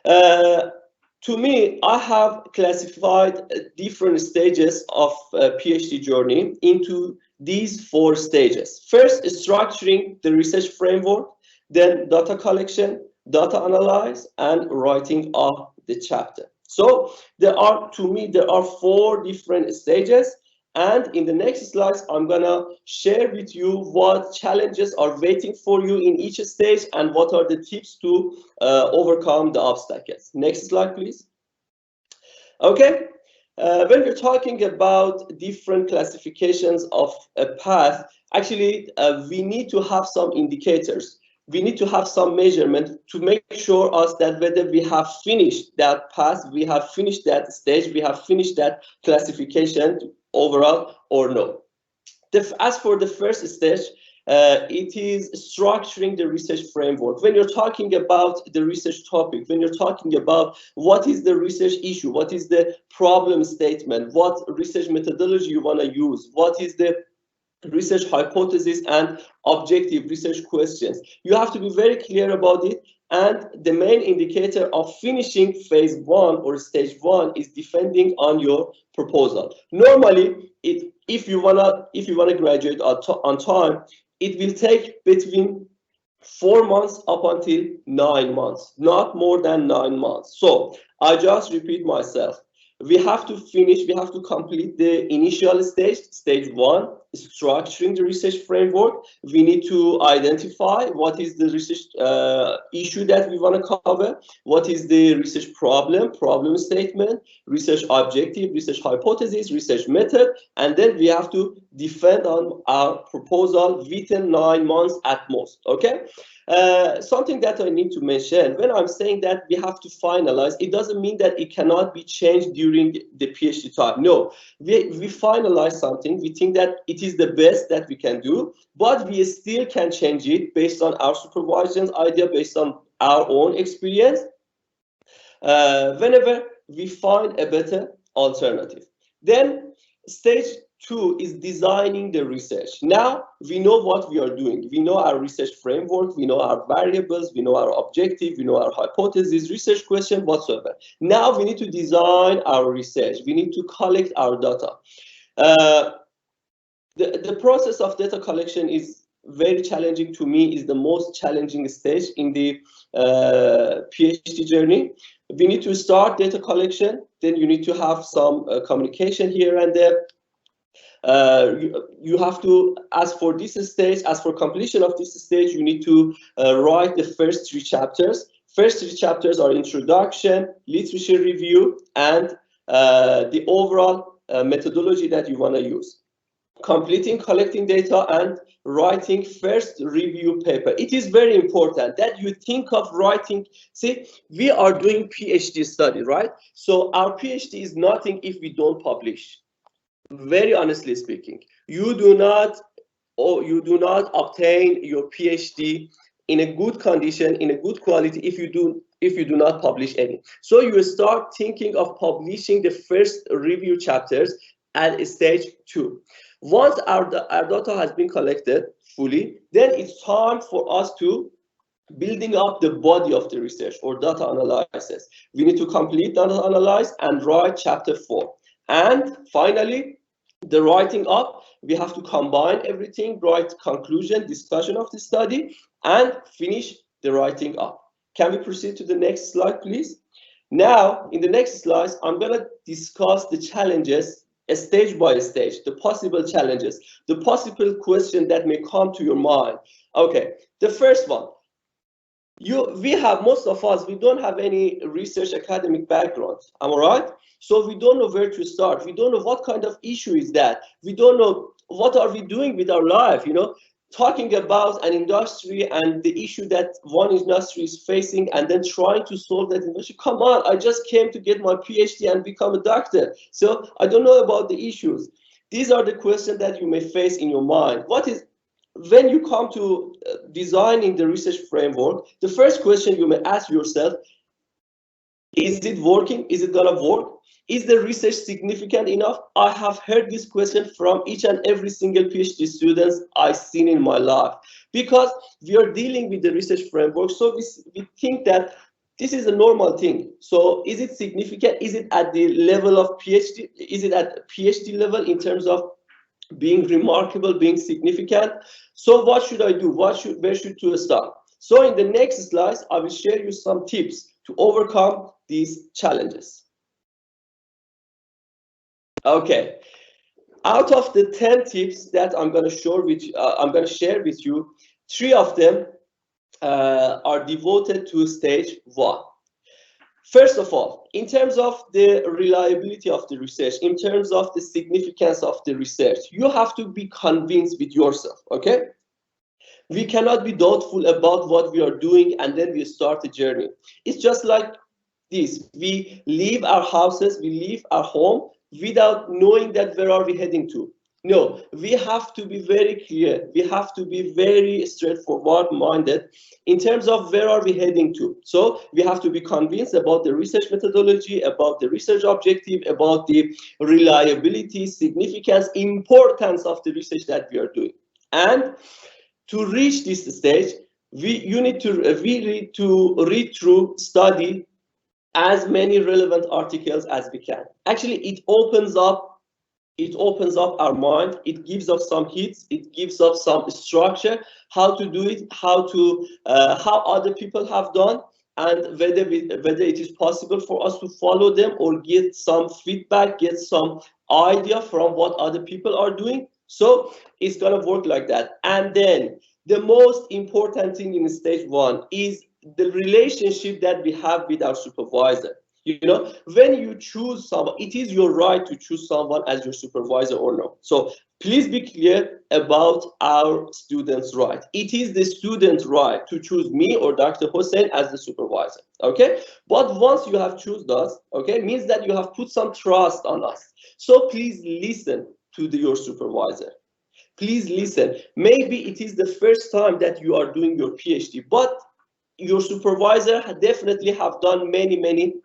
To me, I have classified different stages of PhD journey into these 4 stages. First, structuring the research framework, then data collection, data analysis, and writing of the chapter. So to me, there are 4 different stages. And in the next slides, I'm gonna share with you what challenges are waiting for you in each stage and what are the tips to overcome the obstacles. Next slide, please. Okay, when we're talking about different classifications of a path, actually, we need to have some indicators. We need to have some measurement to make sure that whether we have finished that path, we have finished that stage, we have finished that classification overall or no. As for the first stage, it is structuring the research framework. When you're talking about the research topic, when you're talking about what is the research issue, what is the problem statement, what research methodology you want to use, what is the research hypothesis and objective research questions. You have to be very clear about it, and the main indicator of finishing phase 1 or stage 1 is depending on your proposal. Normally, if you wanna graduate on time, it will take between 4 months up until 9 months, not more than 9 months. So I just repeat myself. We have to complete the initial stage 1, structuring the research framework. We need to identify what is the research issue that we want to cover, what is the research problem statement, research objective, research hypothesis, research method, and then we have to defend on our proposal within 9 months at most, okay? Something that I need to mention, when I'm saying that we have to finalize, it doesn't mean that it cannot be changed during the PhD time. No, we finalize something, we think that it is the best that we can do, but we still can change it based on our supervisor's idea, based on our own experience, whenever we find a better alternative. Then stage 2 is designing the research. Now we know what we are doing. We know our research framework, we know our variables, we know our objective, we know our hypothesis, research question, whatsoever. Now we need to design our research. We need to collect our data. The process of data collection is very challenging to me, is the most challenging stage in the PhD journey. We need to start data collection, then you need to have some communication here and there. You have to, as for this stage, as for completion of this stage, you need to write the first 3 chapters. First 3 chapters are introduction, literature review, and the overall methodology that you want to use. completing, collecting data, and writing first review paper. It is very important that you think of writing. See, we are doing PhD study, right? So our PhD is nothing if we don't publish. Very honestly speaking, you do not obtain your PhD in a good condition, in a good quality, if you do not publish any. So you start thinking of publishing the first review chapters at stage 2. Once our data has been collected fully, then it's time for us to building up the body of the research or data analysis. We need to complete data analysis and write chapter 4. And finally, the writing up, we have to combine everything, write conclusion, discussion of the study, and finish the writing up. Can we proceed to the next slide, please? Now, in the next slides, I'm going to discuss the challenges stage by stage, the possible challenges, the possible question that may come to your mind. Okay, the first one. Most of us, we don't have any research academic background, am I right? So we don't know where to start. We don't know what kind of issue is that. We don't know what are we doing with our life, talking about an industry and the issue that one industry is facing and then trying to solve that industry. Come on, I just came to get my PhD and become a doctor. So I don't know about the issues. These are the questions that you may face in your mind. When you come to designing the research framework, the first question you may ask yourself, is it working? Is it gonna work? Is the research significant enough? I have heard this question from each and every single PhD students I've seen in my life, because we are dealing with the research framework. So we think that this is a normal thing. So is it significant? Is it at the level of PhD? Is it at PhD level in terms of being remarkable, being significant? So what should I do? Where should I start? So in the next slides, I will share you some tips to overcome these challenges. Okay, out of the 10 tips that I'm going to share with you, 3 of them are devoted to stage 1. First of all, in terms of the reliability of the research, in terms of the significance of the research, you have to be convinced with yourself, okay? We cannot be doubtful about what we are doing and then we start the journey. It's just like this. We leave our houses, we leave our home without knowing that where are we heading to. No, we have to be very clear. We have to be very straightforward minded in terms of where are we heading to. So we have to be convinced about the research methodology, about the research objective, about the reliability, significance, importance of the research that we are doing. And to reach this stage, we need to read through, study as many relevant articles as we can. Actually, it opens up our mind. It gives us some hits. It gives us some structure, how to do it, how other people have done, and whether it is possible for us to follow them or get some feedback, get some idea from what other people are doing. So it's gonna work like that. And then the most important thing in stage 1 is the relationship that we have with our supervisor. When you choose someone, it is your right to choose someone as your supervisor or no. So please be clear about our students' right. It is the student's right to choose me or Dr. Hussein as the supervisor, okay? But once you have chosen us, okay, means that you have put some trust on us. So please listen to your supervisor. Please listen. Maybe it is the first time that you are doing your PhD, but your supervisor definitely have done many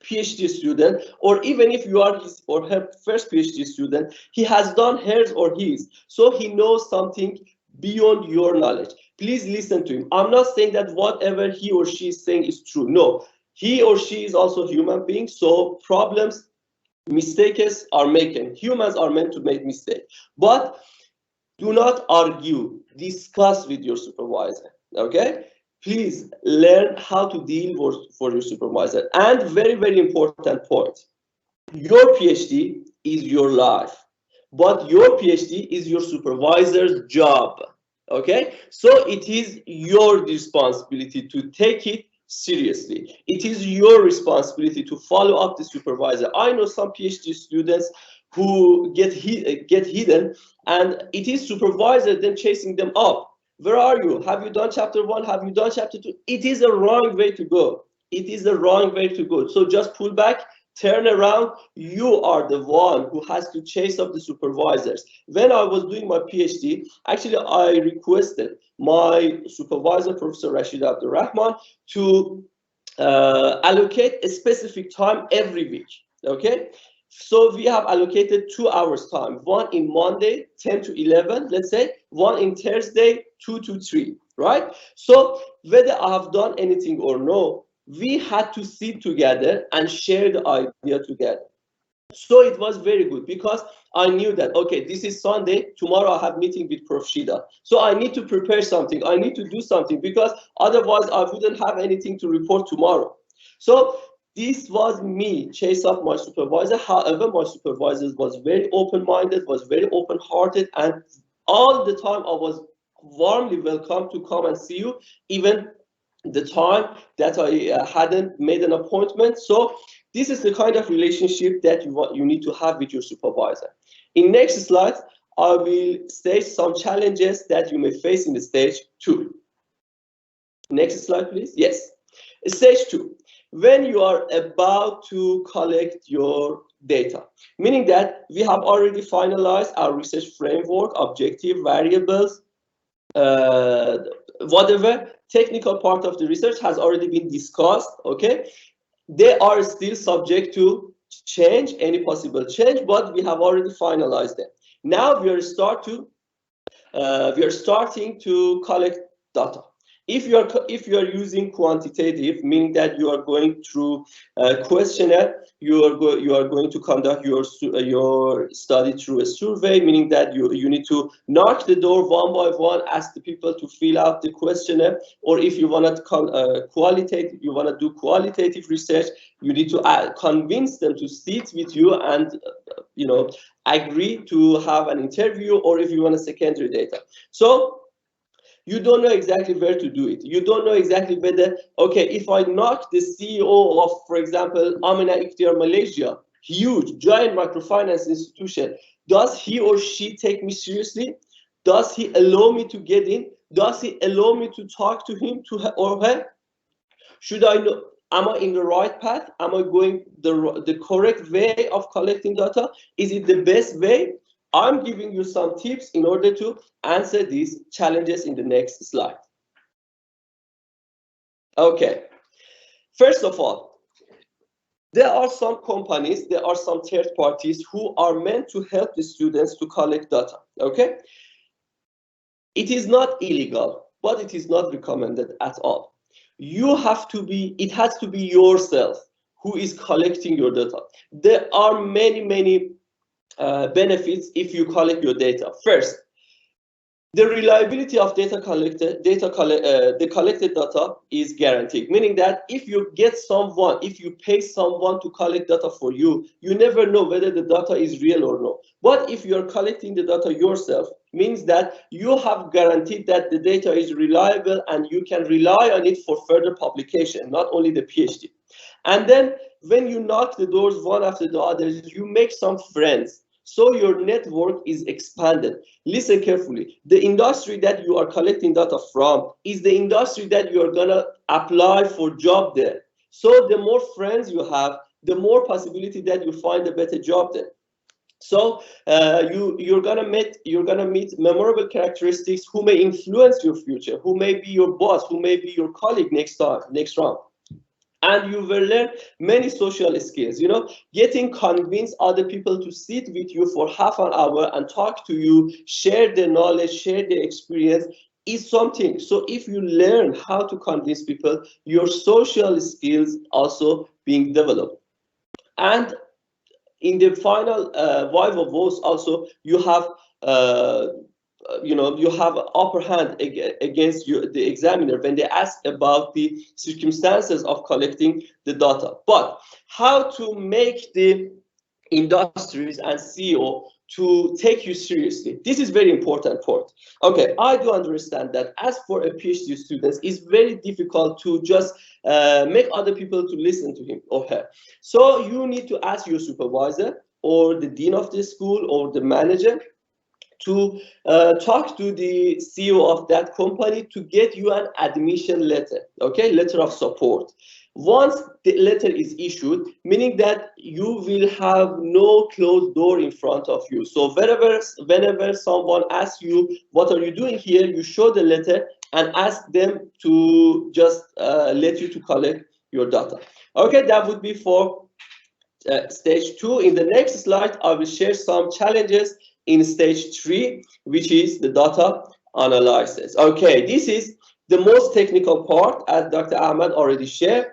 PhD student, or even if you are his or her first PhD student, he has done hers or his, so he knows something beyond your knowledge. Please listen to him. I'm not saying that whatever he or she is saying is true. No, he or she is also a human being, so problems, mistakes are making. Humans are meant to make mistakes, but do not argue, discuss with your supervisor, okay? Please learn how to deal for your supervisor. And very important point, your PhD is your life, but your PhD is your supervisor's job, okay? So it is your responsibility to take it seriously. It is your responsibility to follow up the supervisor. I know some PhD students who get hidden, and it is supervisor then chasing them up. Where are you? Have you done chapter 1? Have you done chapter 2? It is a wrong way to go. It is the wrong way to go. So just pull back, turn around. You are the one who has to chase up the supervisors. When I was doing my PhD, actually I requested my supervisor, Professor Rashid Abdurrahman, to allocate a specific time every week. Okay, so we have allocated 2 hours time, one in Monday 10 to 11, let's say, one in Thursday 2 to 3, right? So whether I have done anything or no, we had to sit together and share the idea together. So it was very good because I knew that, okay, this is Sunday, tomorrow I have meeting with Prof. Shida. So I need to prepare something, I need to do something, because otherwise I wouldn't have anything to report tomorrow. So this was me chase up my supervisor. However, my supervisor was very open-minded, was very open-hearted, and all the time I was warmly welcome to come and see you, even the time that I hadn't made an appointment. So this is the kind of relationship that you need to have with your supervisor. In next slide, I will state some challenges that you may face in the stage 2. Next slide, please. Yes. Stage 2. When you are about to collect your data, meaning that we have already finalized our research framework, objective, variables, whatever technical part of the research has already been discussed. Okay, they are still subject to change, any possible change, but we have already finalized them. Now we are starting to collect data. If you are using quantitative, meaning that you are going through a questionnaire, you are going to conduct your study through a survey, meaning that you need to knock the door one by one, ask the people to fill out the questionnaire. Or if you want to do qualitative research, you need to convince them to sit with you and agree to have an interview, or if you want a secondary data. So you don't know exactly where to do it. You don't know exactly whether, okay, if I knock the CEO of, for example, Amina Ikhtiar Malaysia, huge, giant microfinance institution, does he or she take me seriously? Does he allow me to get in? Does he allow me to talk to him, to her or her? Should I know, am I in the right path? Am I going the correct way of collecting data? Is it the best way? I'm giving you some tips in order to answer these challenges in the next slide. Okay, first of all, there are some companies, there are some third parties who are meant to help the students to collect data. Okay, it is not illegal, but it is not recommended at all. It has to be yourself who is collecting your data. There are many benefits if you collect your data. First, the reliability of the collected data is guaranteed, meaning that if you pay someone to collect data for you, you never know whether the data is real or not. But if you're collecting the data yourself, means that you have guaranteed that the data is reliable and you can rely on it for further publication, not only the PhD. And then when you knock the doors one after the other, you make some friends. So your network is expanded. Listen carefully. The industry that you are collecting data from is the industry that you are gonna apply for job there. So the more friends you have, the more possibility that you find a better job there. So you're gonna meet memorable characteristics who may influence your future, who may be your boss, who may be your colleague next round. And you will learn many social skills, getting convince other people to sit with you for half an hour and talk to you, share their knowledge, share their experience is something. So if you learn how to convince people, your social skills also being developed. And in the final viva voce also, you have you have upper hand against the examiner when they ask about the circumstances of collecting the data. But how to make the industries and CEO to take you seriously? This is very important point. Okay, I do understand that as for a PhD student, it's very difficult to just make other people to listen to him or her. So you need to ask your supervisor or the dean of the school or the manager to talk to the CEO of that company to get you an admission letter, okay, letter of support. Once the letter is issued, meaning that you will have no closed door in front of you. So whenever someone asks you, what are you doing here, you show the letter and ask them to just let you to collect your data. Okay, that would be for stage 2. In the next slide, I will share some challenges in stage 3, which is the data analysis. Okay, this is the most technical part, as Dr. Ahmad already shared.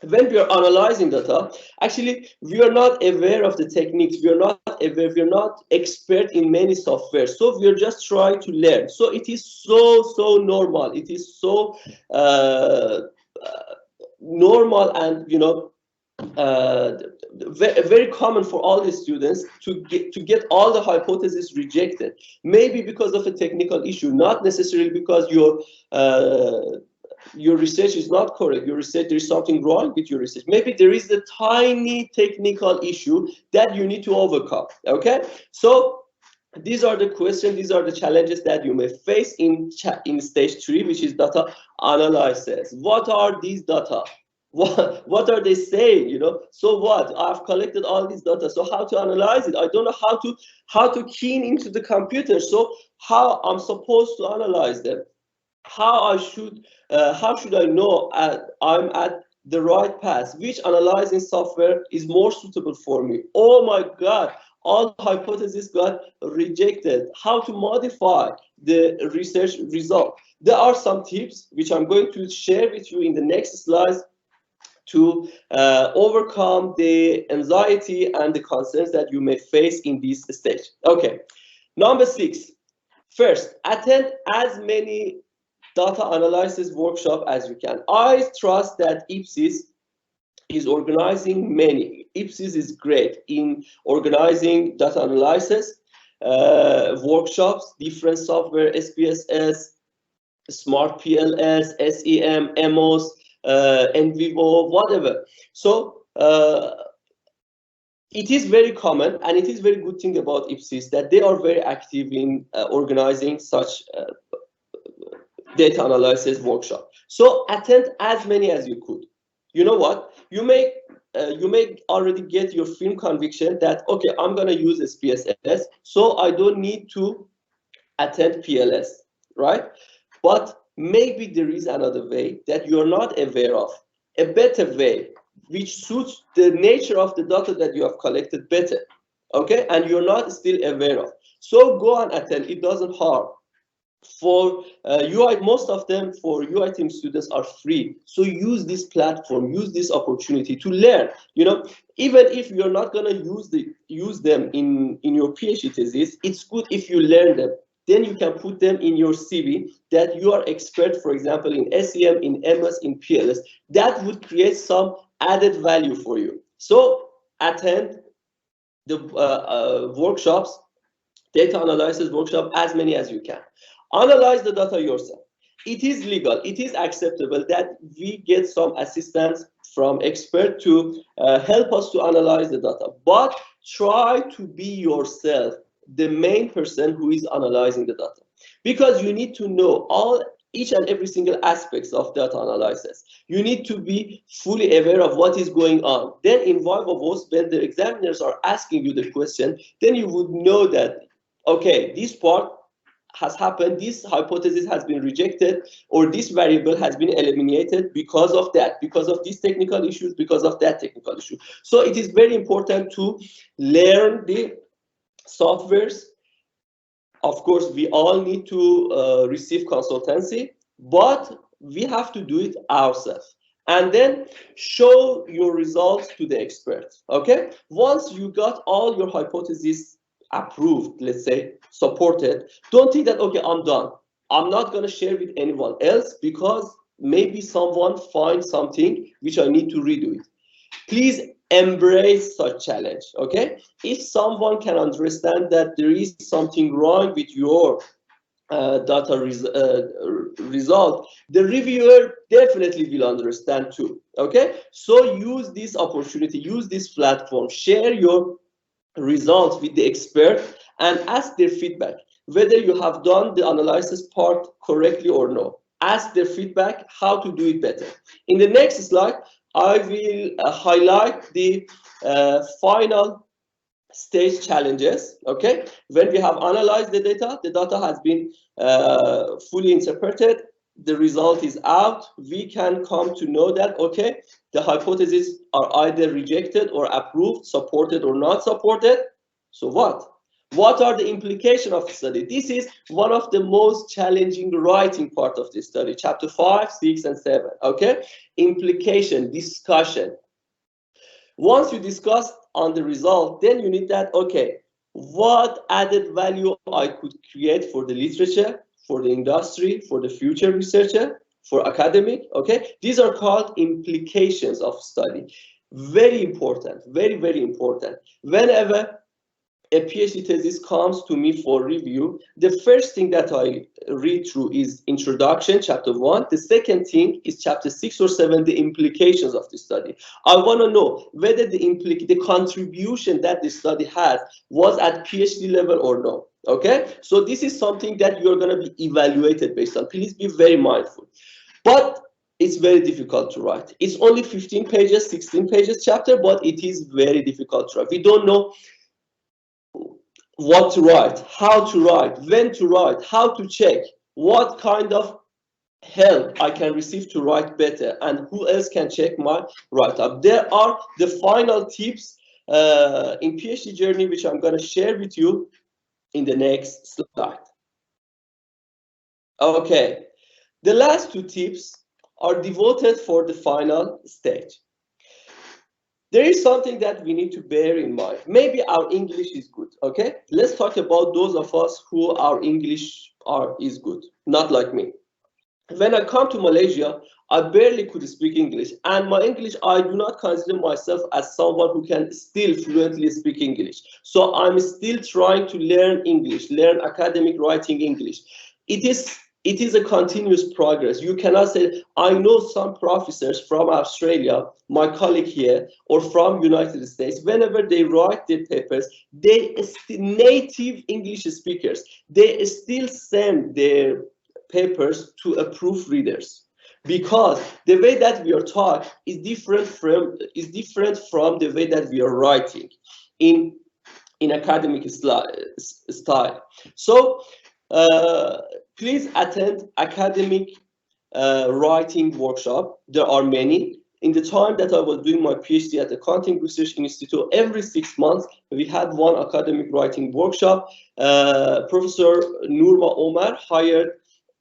When we are analyzing data, actually, we are not aware of the techniques. We are not aware, we are not expert in many software. So we are just trying to learn. So it is so normal. It is so normal and, you know, very common for all the students to get all the hypotheses rejected. Maybe because of a technical issue, not necessarily because your research is not correct. Your research, there is something wrong with your research. Maybe there is a tiny technical issue that you need to overcome. Okay, so these are the questions, these are the challenges that you may face in stage 3, which is data analysis. What are these data? What are they saying? You know, so what? I've collected all these data, so how to analyze it? I don't know how to key into the computer. So how I'm supposed to analyze them? How should I know I'm at the right path? Which analyzing software is more suitable for me? Oh my God, all hypotheses got rejected. How to modify the research result? There are some tips which I'm going to share with you in the next slides to overcome the anxiety and the concerns that you may face in this stage. Okay, number 6. First, attend as many data analysis workshop as you can. I trust that IPSis is organizing many. IPSis is great in organizing data analysis workshops, different software, SPSS, Smart PLS, SEM, MIMOS, NVivo, whatever. So it is very common, and it is very good thing about IPSis that they are very active in organizing such data analysis workshop. So attend as many as you could. You know what? You may already get your firm conviction that, okay, I'm gonna use SPSS, so I don't need to attend PLS, right? But maybe there is another way that you're not aware of, a better way which suits the nature of the data that you have collected better, okay? And you're not still aware of. So go and attend, it doesn't harm. For UI, most of them for UI team students are free. So use this platform, use this opportunity to learn. You know, even if you're not gonna use them in your PhD thesis, it's good if you learn them. Then you can put them in your CV that you are expert, for example, in SEM, in MS, in PLS. That would create some added value for you. So attend the workshops, data analysis workshop, as many as you can. Analyze the data yourself. It is legal, it is acceptable that we get some assistance from experts to help us to analyze the data, but try to be yourself the main person who is analyzing the data, because you need to know each and every single aspects of data analysis. You need to be fully aware of what is going on. Then in Viva Voce, when the examiners are asking you the question, then you would know that, okay, this part has happened, this hypothesis has been rejected, or this variable has been eliminated because of that, because of these technical issues, because of that technical issue. So it is very important to learn the softwares. Of course, we all need to receive consultancy, but we have to do it ourselves. And then show your results to the experts, okay? Once you got all your hypotheses approved, let's say, supported, don't think that, okay, I'm done. I'm not gonna share with anyone else because maybe someone finds something which I need to redo it. Please embrace such challenge, okay? If someone can understand that there is something wrong with your data result, the reviewer definitely will understand too, okay? So use this opportunity, use this platform, share your results with the expert and ask their feedback, whether you have done the analysis part correctly or no. Ask their feedback how to do it better. In the next slide, I will highlight the final stage challenges. Okay, when we have analyzed the data has been fully interpreted, the result is out, we can come to know that, okay, the hypotheses are either rejected or approved, supported or not supported. So what are the implications of the study? This is one of the most challenging writing part of the study, chapter 5, 6, and 7. Okay, implication, discussion. Once you discuss on the result, then you need that, okay, what added value I could create for the literature, for the industry, for the future researcher, for academic. Okay, these are called implications of study. Very important, very, very important. Whenever a PhD thesis comes to me for review, the first thing that I read through is introduction, chapter 1. The second thing is chapter 6 or 7, the implications of the study. I want to know whether the contribution that the study has was at PhD level or no. Okay, so this is something that you're going to be evaluated based on. Please be very mindful. But it's very difficult to write. It's only 15 pages, 16 pages chapter, but it is very difficult to write. We don't know what to write, how to write, when to write, how to check, what kind of help I can receive to write better, and who else can check my write-up. There are the final tips in PhD journey, which I'm going to share with you in the next slide. Okay, the last two tips are devoted for the final stage. There is something that we need to bear in mind. Maybe our English is good, okay? Let's talk about those of us who our English is good, not like me. When I come to Malaysia, I barely could speak English. And my English, I do not consider myself as someone who can still fluently speak English. So I'm still trying to learn English, learn academic writing English. It is a continuous progress. You cannot say, I know some professors from Australia, my colleague here, or from United States, whenever they write their papers, they native English speakers, they still send their papers to a proofreaders, because the way that we are taught is different from the way that we are writing in academic style. So please attend academic writing workshop. There are many. In the time that I was doing my PhD at the Content Research Institute, every 6 months we had one academic writing workshop. Professor Nurma Omar hired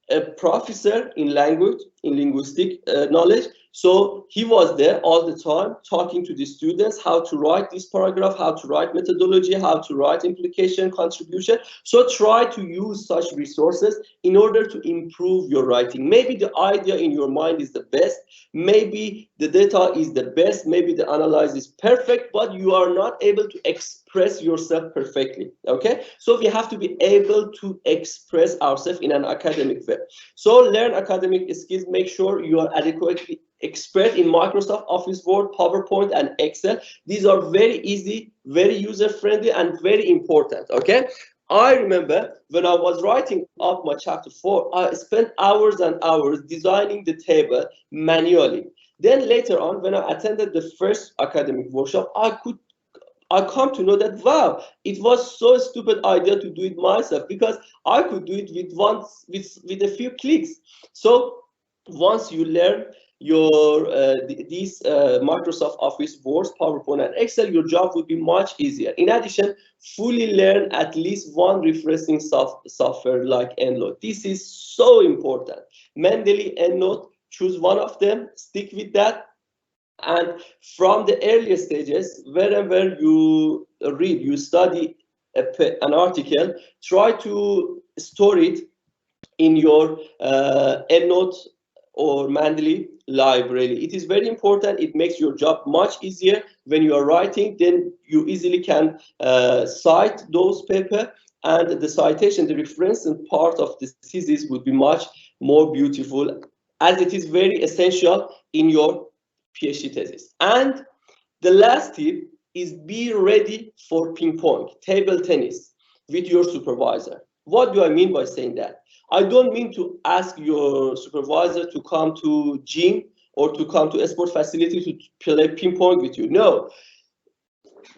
a professor in language, in linguistic knowledge. So he was there all the time talking to the students how to write this paragraph, how to write methodology, how to write implication, contribution. So try to use such resources in order to improve your writing. Maybe the idea in your mind is the best, maybe the data is the best, maybe the analysis is perfect, but you are not able to express yourself perfectly. Okay, so we have to be able to express ourselves in an academic way. So learn academic skills, make sure you are adequately expert in Microsoft Office, Word, PowerPoint, and Excel. These are very easy, very user-friendly, and very important. Okay, I remember when I was writing up my chapter 4, I spent hours and hours designing the table manually. Then later on, when I attended the first academic workshop, I come to know that, wow, it was so stupid idea to do it myself, because I could do it with a few clicks. So once you learn these Microsoft Office, Word, PowerPoint, and Excel, your job would be much easier. In addition, fully learn at least one referencing software like EndNote. This is so important. Mendeley, EndNote, choose one of them, stick with that. And from the earlier stages, wherever you read, you study an article, try to store it in your EndNote or Mendeley library. It is very important. It makes your job much easier. When you are writing, then you easily can cite those papers, and the citation, the reference and part of the thesis would be much more beautiful, as it is very essential in your PhD thesis. And the last tip is be ready for ping pong, table tennis with your supervisor. What do I mean by saying that? I don't mean to ask your supervisor to come to gym or to come to a sport facility to play ping pong with you. No.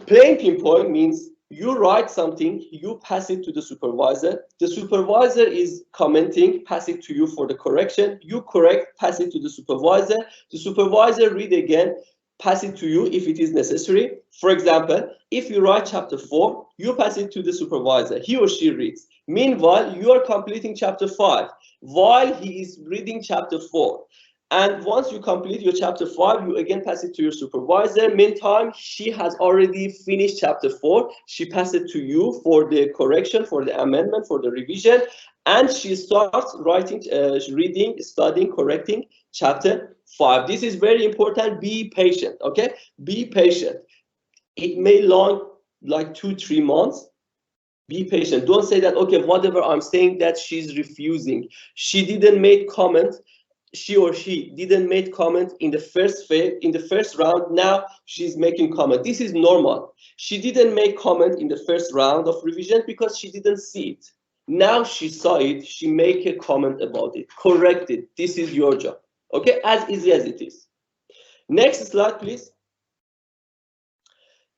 Playing ping pong means you write something, you pass it to the supervisor. The supervisor is commenting, pass it to you for the correction. You correct, pass it to the supervisor. The supervisor read again, pass it to you if it is necessary. For example, if you write chapter 4, you pass it to the supervisor. He or she reads. Meanwhile, you are completing chapter 5 while he is reading chapter 4. And once you complete your chapter 5, you again pass it to your supervisor. Meantime, she has already finished chapter 4. She passes it to you for the correction, for the amendment, for the revision. And she starts writing, reading, studying, correcting chapter 5. This is very important. Be patient, okay? Be patient. It may long like 2-3 months. Be patient. Don't say that, okay, whatever I'm saying that she's refusing. She didn't make comment. She or she didn't make comment in the first phase, in the first round. Now she's making comment. This is normal. She didn't make comment in the first round of revision because she didn't see it. Now she saw it. She make a comment about it. Correct it. This is your job. Okay, as easy as it is. Next slide, please.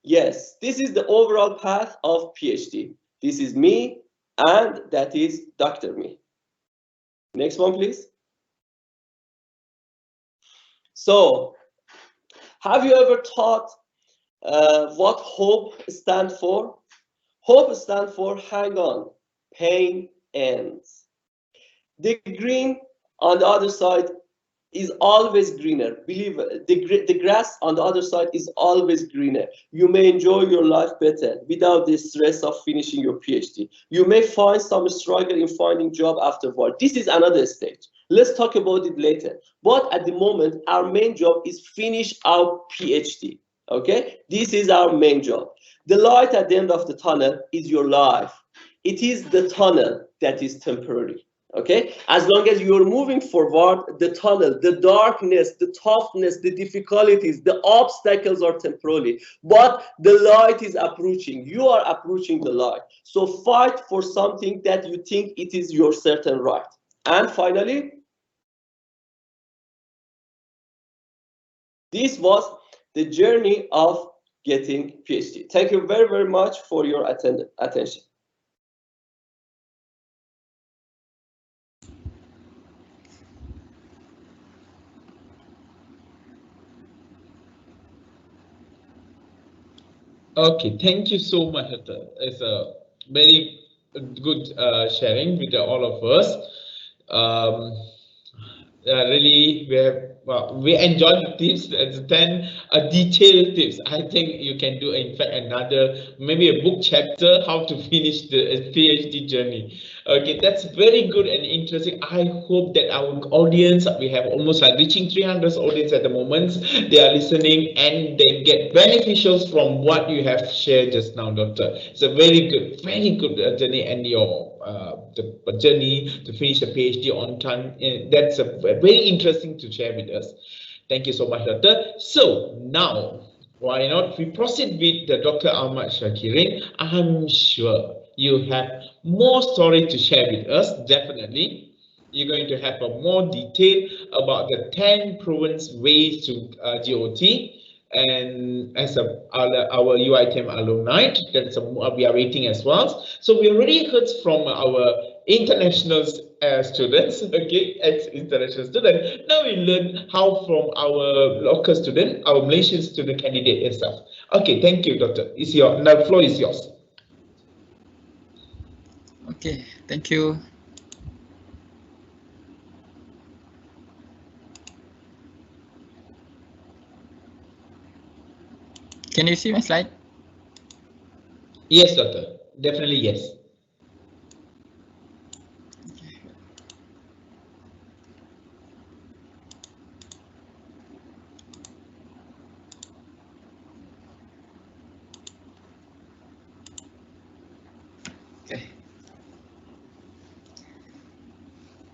Yes, this is the overall path of PhD. This is me, and that is Dr. Me. Next one, please. So, have you ever thought what HOPE stands for? HOPE stands for hang on, pain ends. The green on the other side is always greener. Believe it, the grass on the other side is always greener. You may enjoy your life better without the stress of finishing your PhD. You may find some struggle in finding job afterward. This is another stage. Let's talk about it later. But at the moment, our main job is finish our PhD. Okay, this is our main job. The light at the end of the tunnel is your life. It is the tunnel that is temporary. Okay, as long as you're moving forward, the tunnel, the darkness, the toughness, the difficulties, the obstacles are temporary, but the light is approaching. You are approaching the light. So fight for something that you think it is your certain right. And finally, this was the journey of getting PhD. Thank you very, very much for your attention. Okay, thank you so much. It's a very good sharing with all of us. Really, we enjoyed the tips. Then detailed tips. I think you can do, in fact, another maybe a book chapter how to finish the PhD journey. Okay, that's very good and interesting. I hope that our audience, we have almost like reaching 300 audience at the moment. They are listening and they get beneficials from what you have shared just now, Doctor. It's a very good journey, and your the journey to finish the PhD on time. That's very interesting to share with us. Thank you so much, Doctor. So now, why not we proceed with the Dr. Ahmad Shakiri. I'm sure you have more story to share with us. Definitely, you're going to have a more detail about the 10 proven ways to GOT. And as our UiTM alumni, that's we are rating as well. So we already heard from our international students, okay, ex-international student. Now we learn how from our local student, our Malaysian student candidate itself. Okay, thank you, Doctor. The floor is yours. Okay, thank you. Can you see my slide? Yes, Doctor. Definitely yes.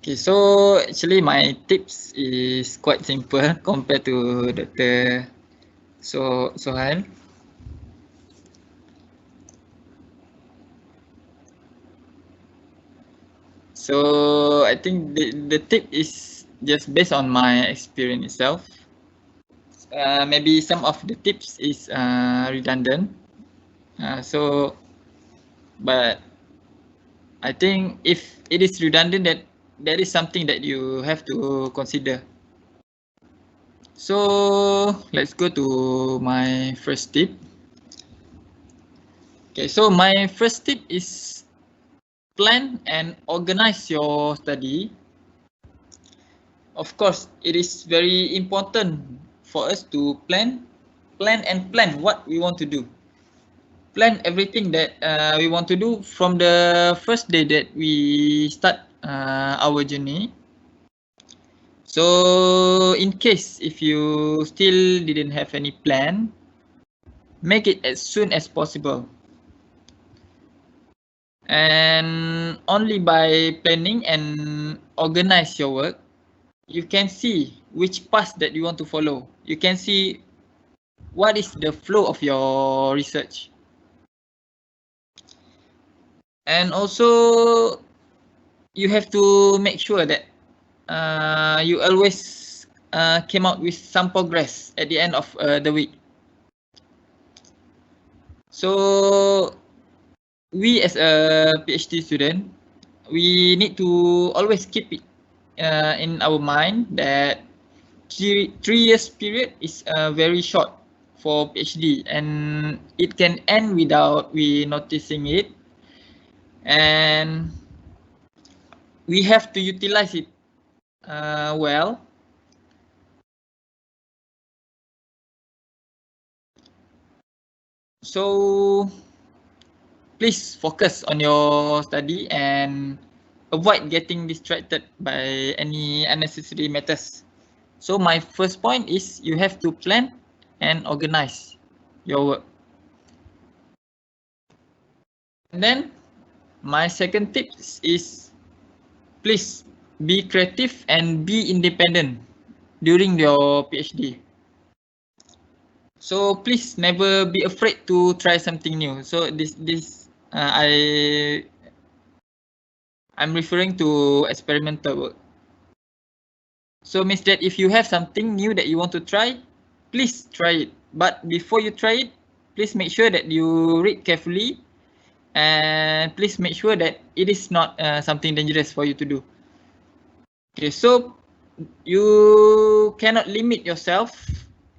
Okay, so actually my tips is quite simple compared to Dr. Soheil. So I think the tip is just based on my experience itself. Maybe some of the tips is redundant. But I think if it is redundant, that is something that you have to consider. So let's go to my first tip. Okay, so my first tip is plan and organize your study. Of course, it is very important for us to plan what we want to do. Plan everything that we want to do from the first day that we start our journey. So in case if you still didn't have any plan, make it as soon as possible. And only by planning and organize your work, you can see which path that you want to follow. You can see what is the flow of your research. And also, you have to make sure that you always came out with some progress at the end of the week. So we as a PhD student, we need to always keep it in our mind that 3 years period is very short for PhD, and it can end without we noticing it, and we have to utilize it well. So please focus on your study and avoid getting distracted by any unnecessary matters. So my first point is you have to plan and organize your work. And then my second tip is please be creative and be independent during your PhD. So please never be afraid to try something new. So I'm referring to experimental work. So means that if you have something new that you want to try, please try it. But before you try it, please make sure that you read carefully, and please make sure that it is not something dangerous for you to do. Okay, so you cannot limit yourself.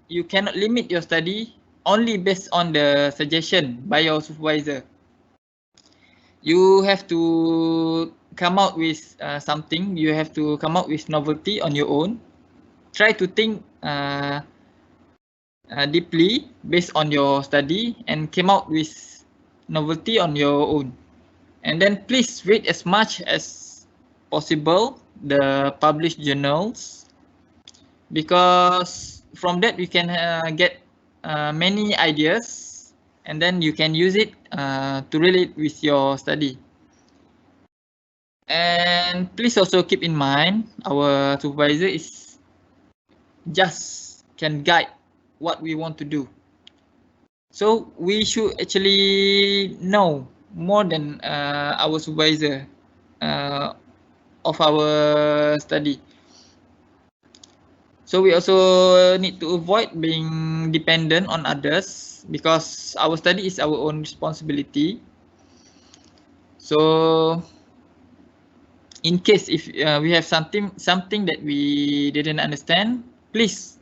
You cannot limit your study only based on the suggestion by your supervisor. You have to come out with something. You have to come out with novelty on your own. Try to think deeply based on your study and came out with novelty on your own. And then please read as much as possible the published journals, because from that you can get many ideas, and then you can use it to relate with your study. And please also keep in mind our supervisor is just can guide what we want to do. So we should actually know more than our supervisor of our study. So we also need to avoid being dependent on others, because our study is our own responsibility. So in case if we have something that we didn't understand, please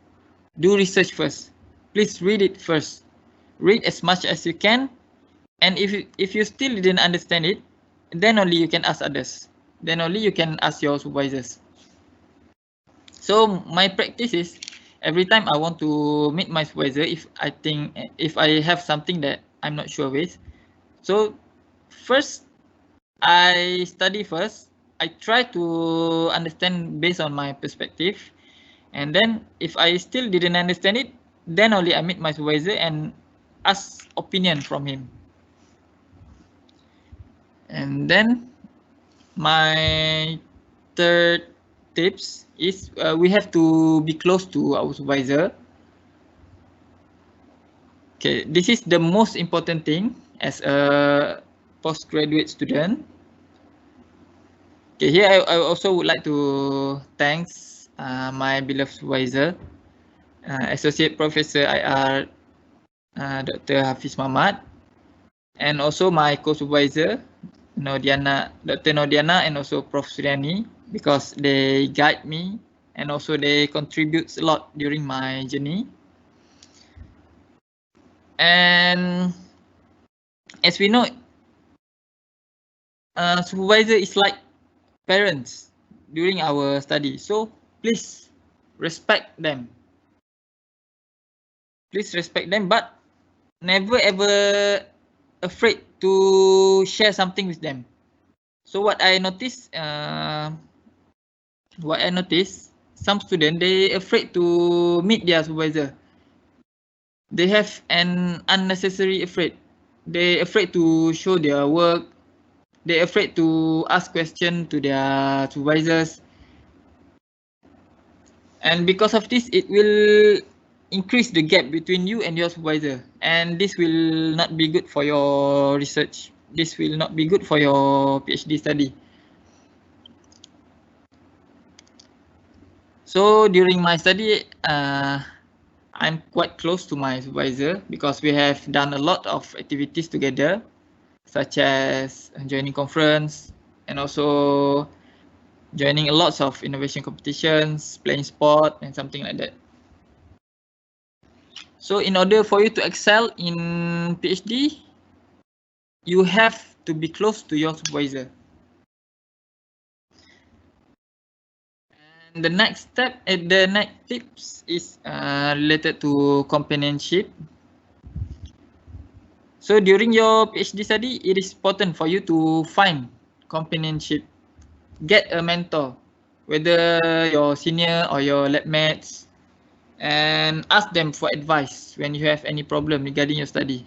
do research first. Please read it first. Read as much as you can, and if you still didn't understand it, then only you can ask others. Then only you can ask your supervisors. So my practice is every time I want to meet my supervisor, if I have something that I'm not sure with, so first I study first. I try to understand based on my perspective, and then if I still didn't understand it, then only I meet my supervisor and ask opinion from him. And then my third tips is we have to be close to our supervisor. Okay, this is the most important thing as a postgraduate student. Okay, here I also would like to thanks my beloved supervisor, Associate Professor IR Dr. Hafiz Muhammad, and also my co-supervisor Dr. Nodiana, and also Prof. Suryani, because they guide me and also they contribute a lot during my journey. And as we know, supervisor is like parents during our study, so please respect them. Please respect them, but never ever afraid to share something with them. So what I noticed, some students, they afraid to meet their supervisor. They have an unnecessary afraid. They afraid to show their work. They afraid to ask questions to their supervisors. And because of this, it will increase the gap between you and your supervisor. And this will not be good for your research. This will not be good for your PhD study. So during my study, I'm quite close to my supervisor because we have done a lot of activities together, such as joining conference and also joining a lots of innovation competitions, playing sport and something like that. So in order for you to excel in PhD, you have to be close to your supervisor. And the next step, the next tips is related to companionship. So during your PhD study, it is important for you to find companionship. Get a mentor, whether your senior or your lab mates, and ask them for advice when you have any problem regarding your study.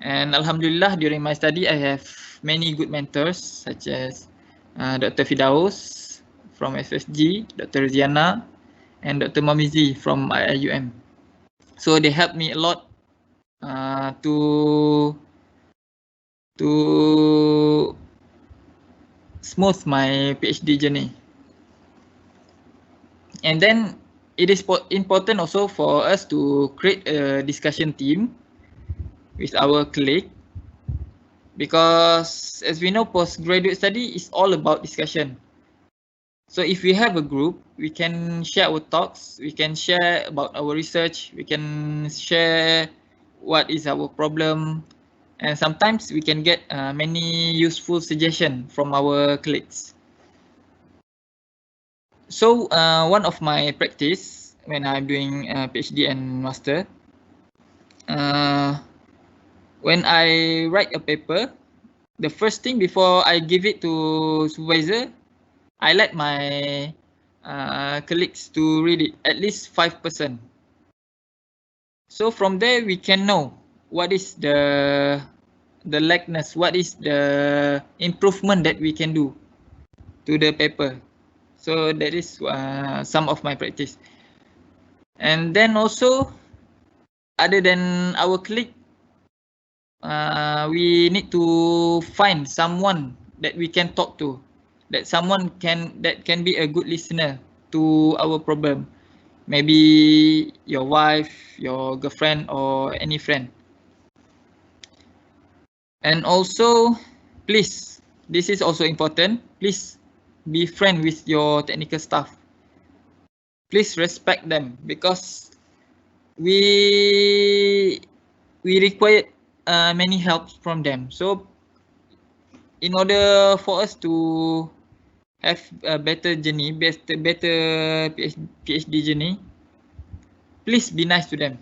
And Alhamdulillah, during my study, I have many good mentors such as Dr. Fidaus from FSG, Dr. Ziana, and Dr. Mamizi from IIUM. So they helped me a lot to smooth my PhD journey. And then it is important also for us to create a discussion team with our colleague, because as we know, postgraduate study is all about discussion. So if we have a group, we can share our talks, we can share about our research, we can share what is our problem, and sometimes we can get many useful suggestions from our colleagues. So one of my practice when I'm doing PhD and master, when I write a paper, the first thing before I give it to supervisor, I let my colleagues to read it, at least 5%. So from there we can know what is the likeness, what is the improvement that we can do to the paper. So that is some of my practice. And then also, other than our colleague, we need to find someone that we can talk to, that can be a good listener to our problem. Maybe your wife, your girlfriend, or any friend. And also, please, this is also important, please be friend with your technical staff. Please respect them, because we require many help from them. So in order for us to have a better journey, better PhD journey, please be nice to them.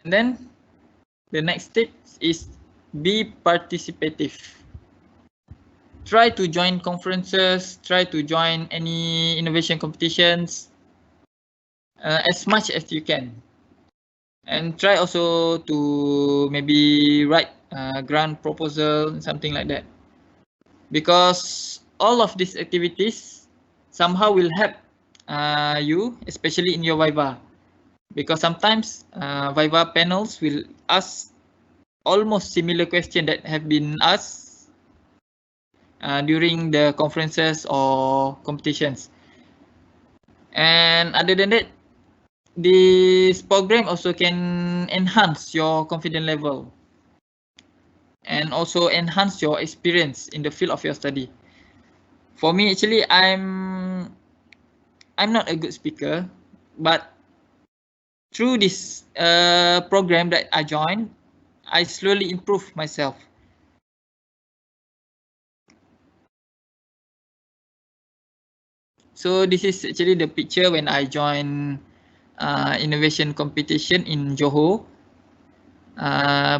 And then the next tip is be participative. Try to join conferences, try to join any innovation competitions as much as you can. And try also to maybe write a grant proposal, something like that. Because all of these activities somehow will help you, especially in your Viva. Because sometimes Viva panels will ask almost similar question that have been asked during the conferences or competitions. And other than that, this program also can enhance your confidence level and also enhance your experience in the field of your study. For me, actually, I'm not a good speaker, but through this program that I joined, I slowly improve myself. So this is actually the picture when I joined innovation competition in Johor,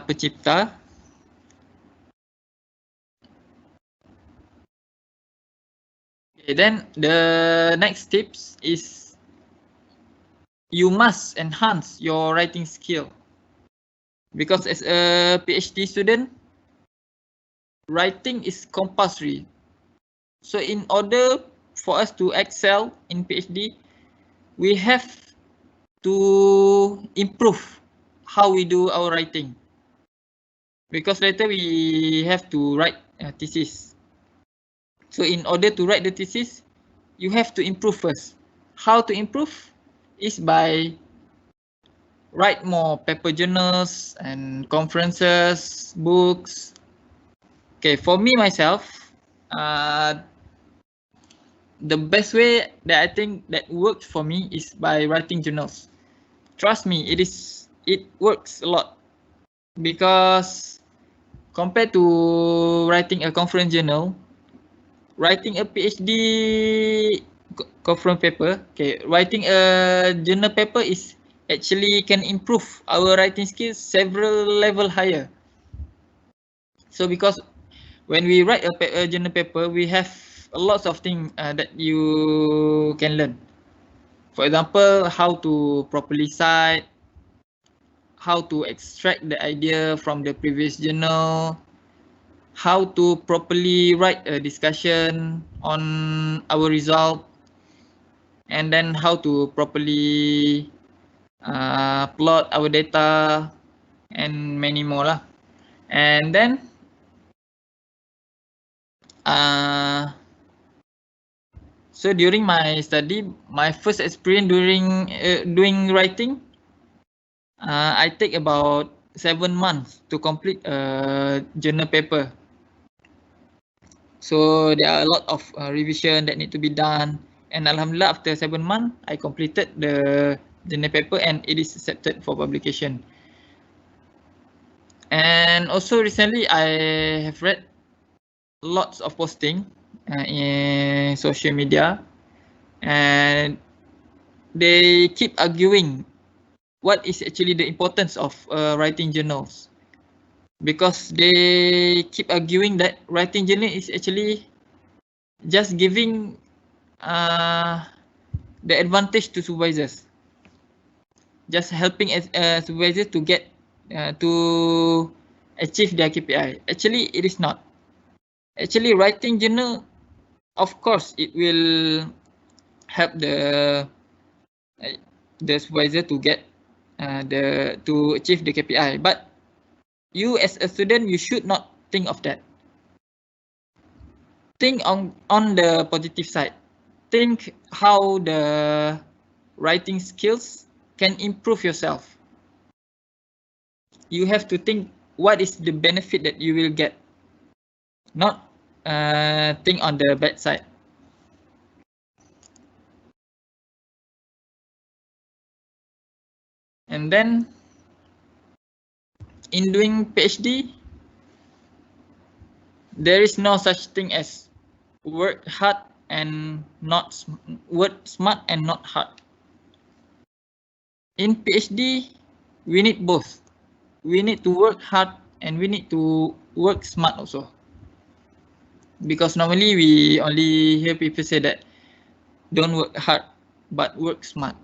Pencipta. Okay, then the next tips is you must enhance your writing skill, because as a PhD student, writing is compulsory. So in order for us to excel in PhD, we have to improve how we do our writing, because later we have to write a thesis. So in order to write the thesis, you have to improve first. How to improve is by write more paper journals and conferences, books. Okay, for me myself, the best way that I think that works for me is by writing journals. Trust me, it works a lot, because compared to writing a conference journal, writing a PhD conference paper, okay, writing a journal paper is actually can improve our writing skills several level higher. So because when we write a journal paper, we have a lot of things that you can learn. For example, how to properly cite, how to extract the idea from the previous journal, how to properly write a discussion on our result, and then how to properly plot our data, and many more lah. And then so during my study, my first experience during doing writing, I take about 7 months to complete a journal paper. So there are a lot of revision that need to be done, and alhamdulillah, after 7 months, I completed the journal paper and it is accepted for publication. And also recently, I have read lots of posting in social media, and they keep arguing what is actually the importance of writing journals, because they keep arguing that writing journal is actually just giving the advantage to supervisors, just helping supervisors to get to achieve their KPI. Actually, it is not. Actually, writing journal, of course, it will help the supervisor to get to achieve the KPI. But you as a student, you should not think of that. Think on the positive side. Think how the writing skills can improve yourself. You have to think what is the benefit that you will get, not think on the bad side. And then in doing PhD, there is no such thing as work hard and not work smart and not hard. In PhD, we need both. We need to work hard and we need to work smart also. Because normally we only hear people say that don't work hard but work smart.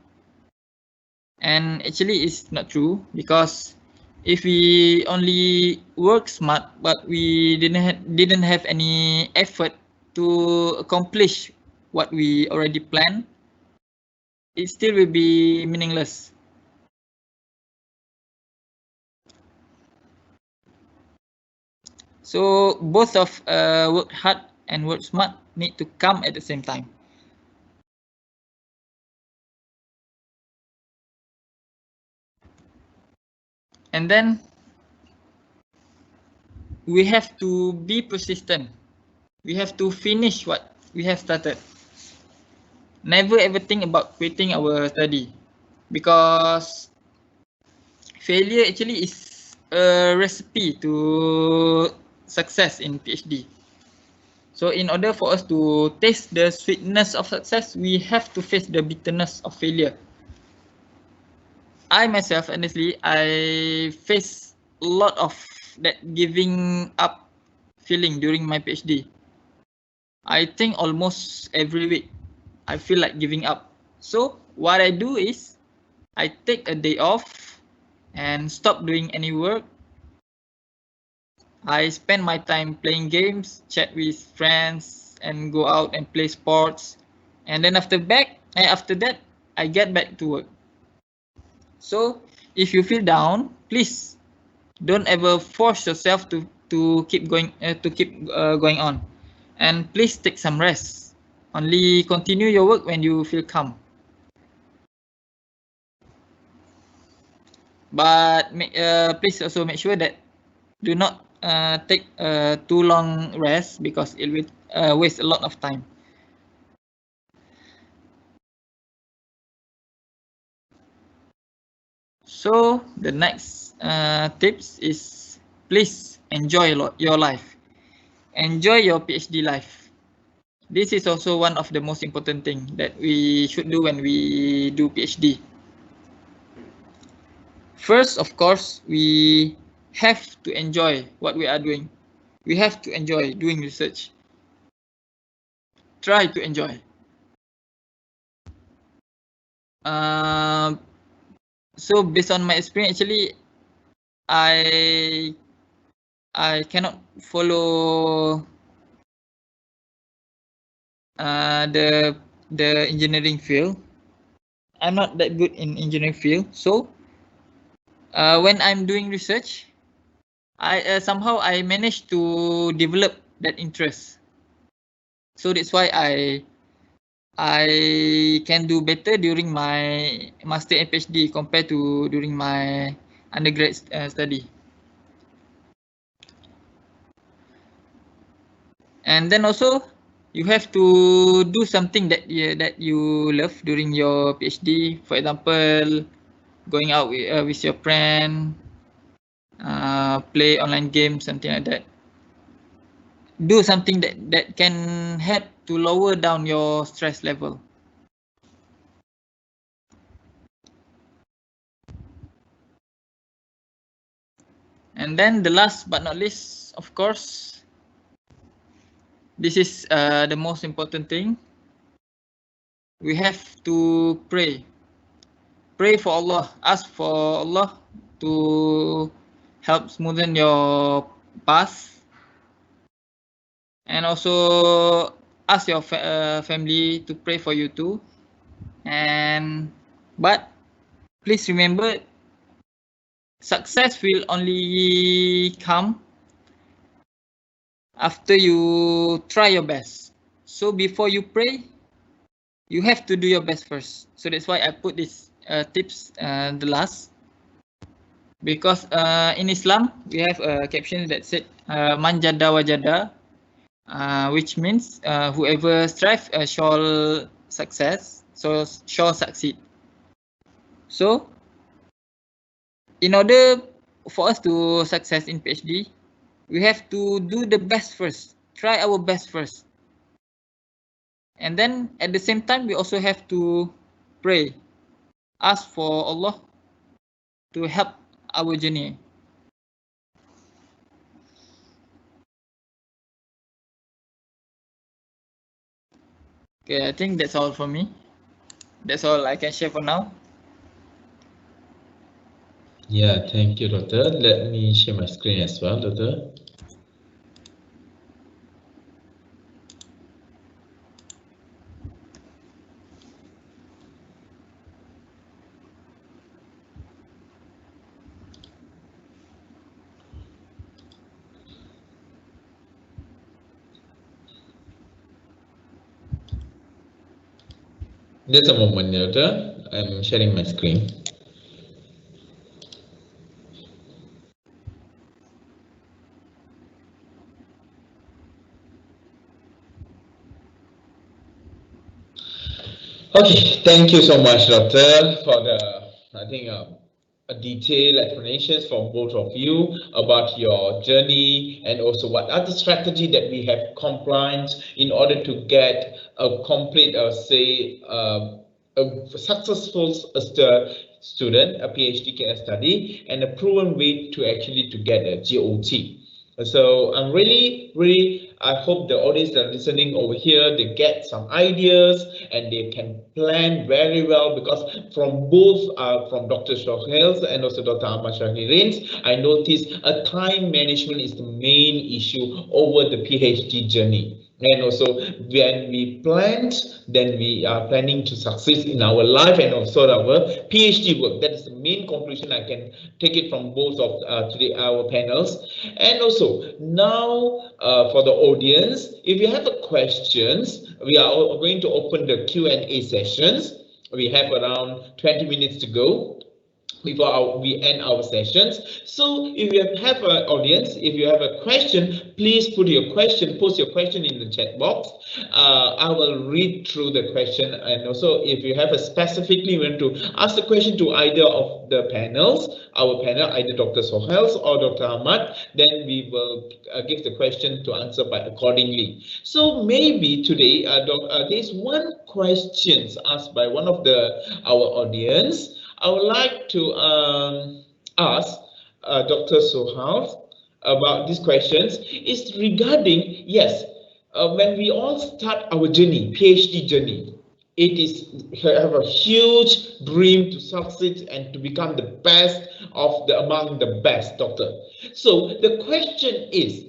And actually it's not true, because if we only work smart but we didn't have any effort to accomplish what we already planned, it still will be meaningless. So both of work hard and work smart need to come at the same time. And then we have to be persistent. We have to finish what we have started. Never ever think about quitting our study, because failure actually is a recipe to success in PhD. So in order for us to taste the sweetness of success, we have to face the bitterness of failure. I myself, honestly, I face a lot of that giving up feeling during my PhD. I think almost every week I feel like giving up. So what I do is I take a day off and stop doing any work. I spend my time playing games, chat with friends, and go out and play sports. And then after that, I get back to work. So if you feel down, please don't ever force yourself to keep going going on, and please take some rest. Only continue your work when you feel calm. But please also make sure that do not take too long rest, because it will waste a lot of time. So the next tips is, please enjoy your life. Enjoy your PhD life. This is also one of the most important thing that we should do when we do PhD. First, of course, we have to enjoy what we are doing. We have to enjoy doing research. Try to enjoy. So based on my experience, actually, I cannot follow the engineering field. I'm not that good in engineering field. So when I'm doing research, I somehow I managed to develop that interest. So that's why I can do better during my master and PhD compared to during my undergrad study. And then also you have to do something that you love during your PhD. For example, going out with your friend, play online games, something like that. Do something that can help to lower down your stress level. And then the last but not least, of course, this is the most important thing. We have to pray. Pray for Allah. Ask for Allah to help smoothen your path. And also ask your family to pray for you too. But please remember, success will only come after you try your best. So before you pray, you have to do your best first. So that's why I put this tips the last, because in Islam we have a caption that said man jada wajada, which means whoever strive shall success, so shall succeed. So in order for us to success in PhD, we have to do the best first, try our best first. And then at the same time, we also have to pray, ask for Allah to help our journey. Okay, I think that's all for me. That's all I can share for now. Yeah, thank you, Doctor. Let me share my screen as well, Doctor. Just a moment, Doctor. I'm sharing my screen. Okay, thank you so much, Doctor, for the, I think, a detailed explanations from both of you about your journey and also what are the strategy that we have compliance in order to get a complete, say, a successful student, a PhD case study, and a proven way to actually to get a GOT. So I'm really, I hope the audience that are listening over here, they get some ideas and they can plan very well, because from both from Dr. Soheil and also Dr. Ahmad Shakiri, I noticed a time management is the main issue over the PhD journey. And also when we planned, then we are planning to succeed in our life and also our PhD work. That is the main conclusion I can take it from both of today our panels. And also now for the audience, if you have questions, we are going to open the Q&A sessions. We have around 20 minutes to go before we end our sessions. So if you have an audience, if you have a question, please post your question in the chat box. I will read through the question, and also if you have a specifically want to ask the question to either of the panels, our panel, either Dr. Soheil or Dr. Ahmad, then we will give the question to answer by accordingly. So maybe today there's one question asked by one of our audience. I would like to ask Dr. Soheil about these questions. Is regarding, yes, when we all start our journey, PhD journey, it is have a huge dream to succeed and to become the best among the best, doctor. So the question is,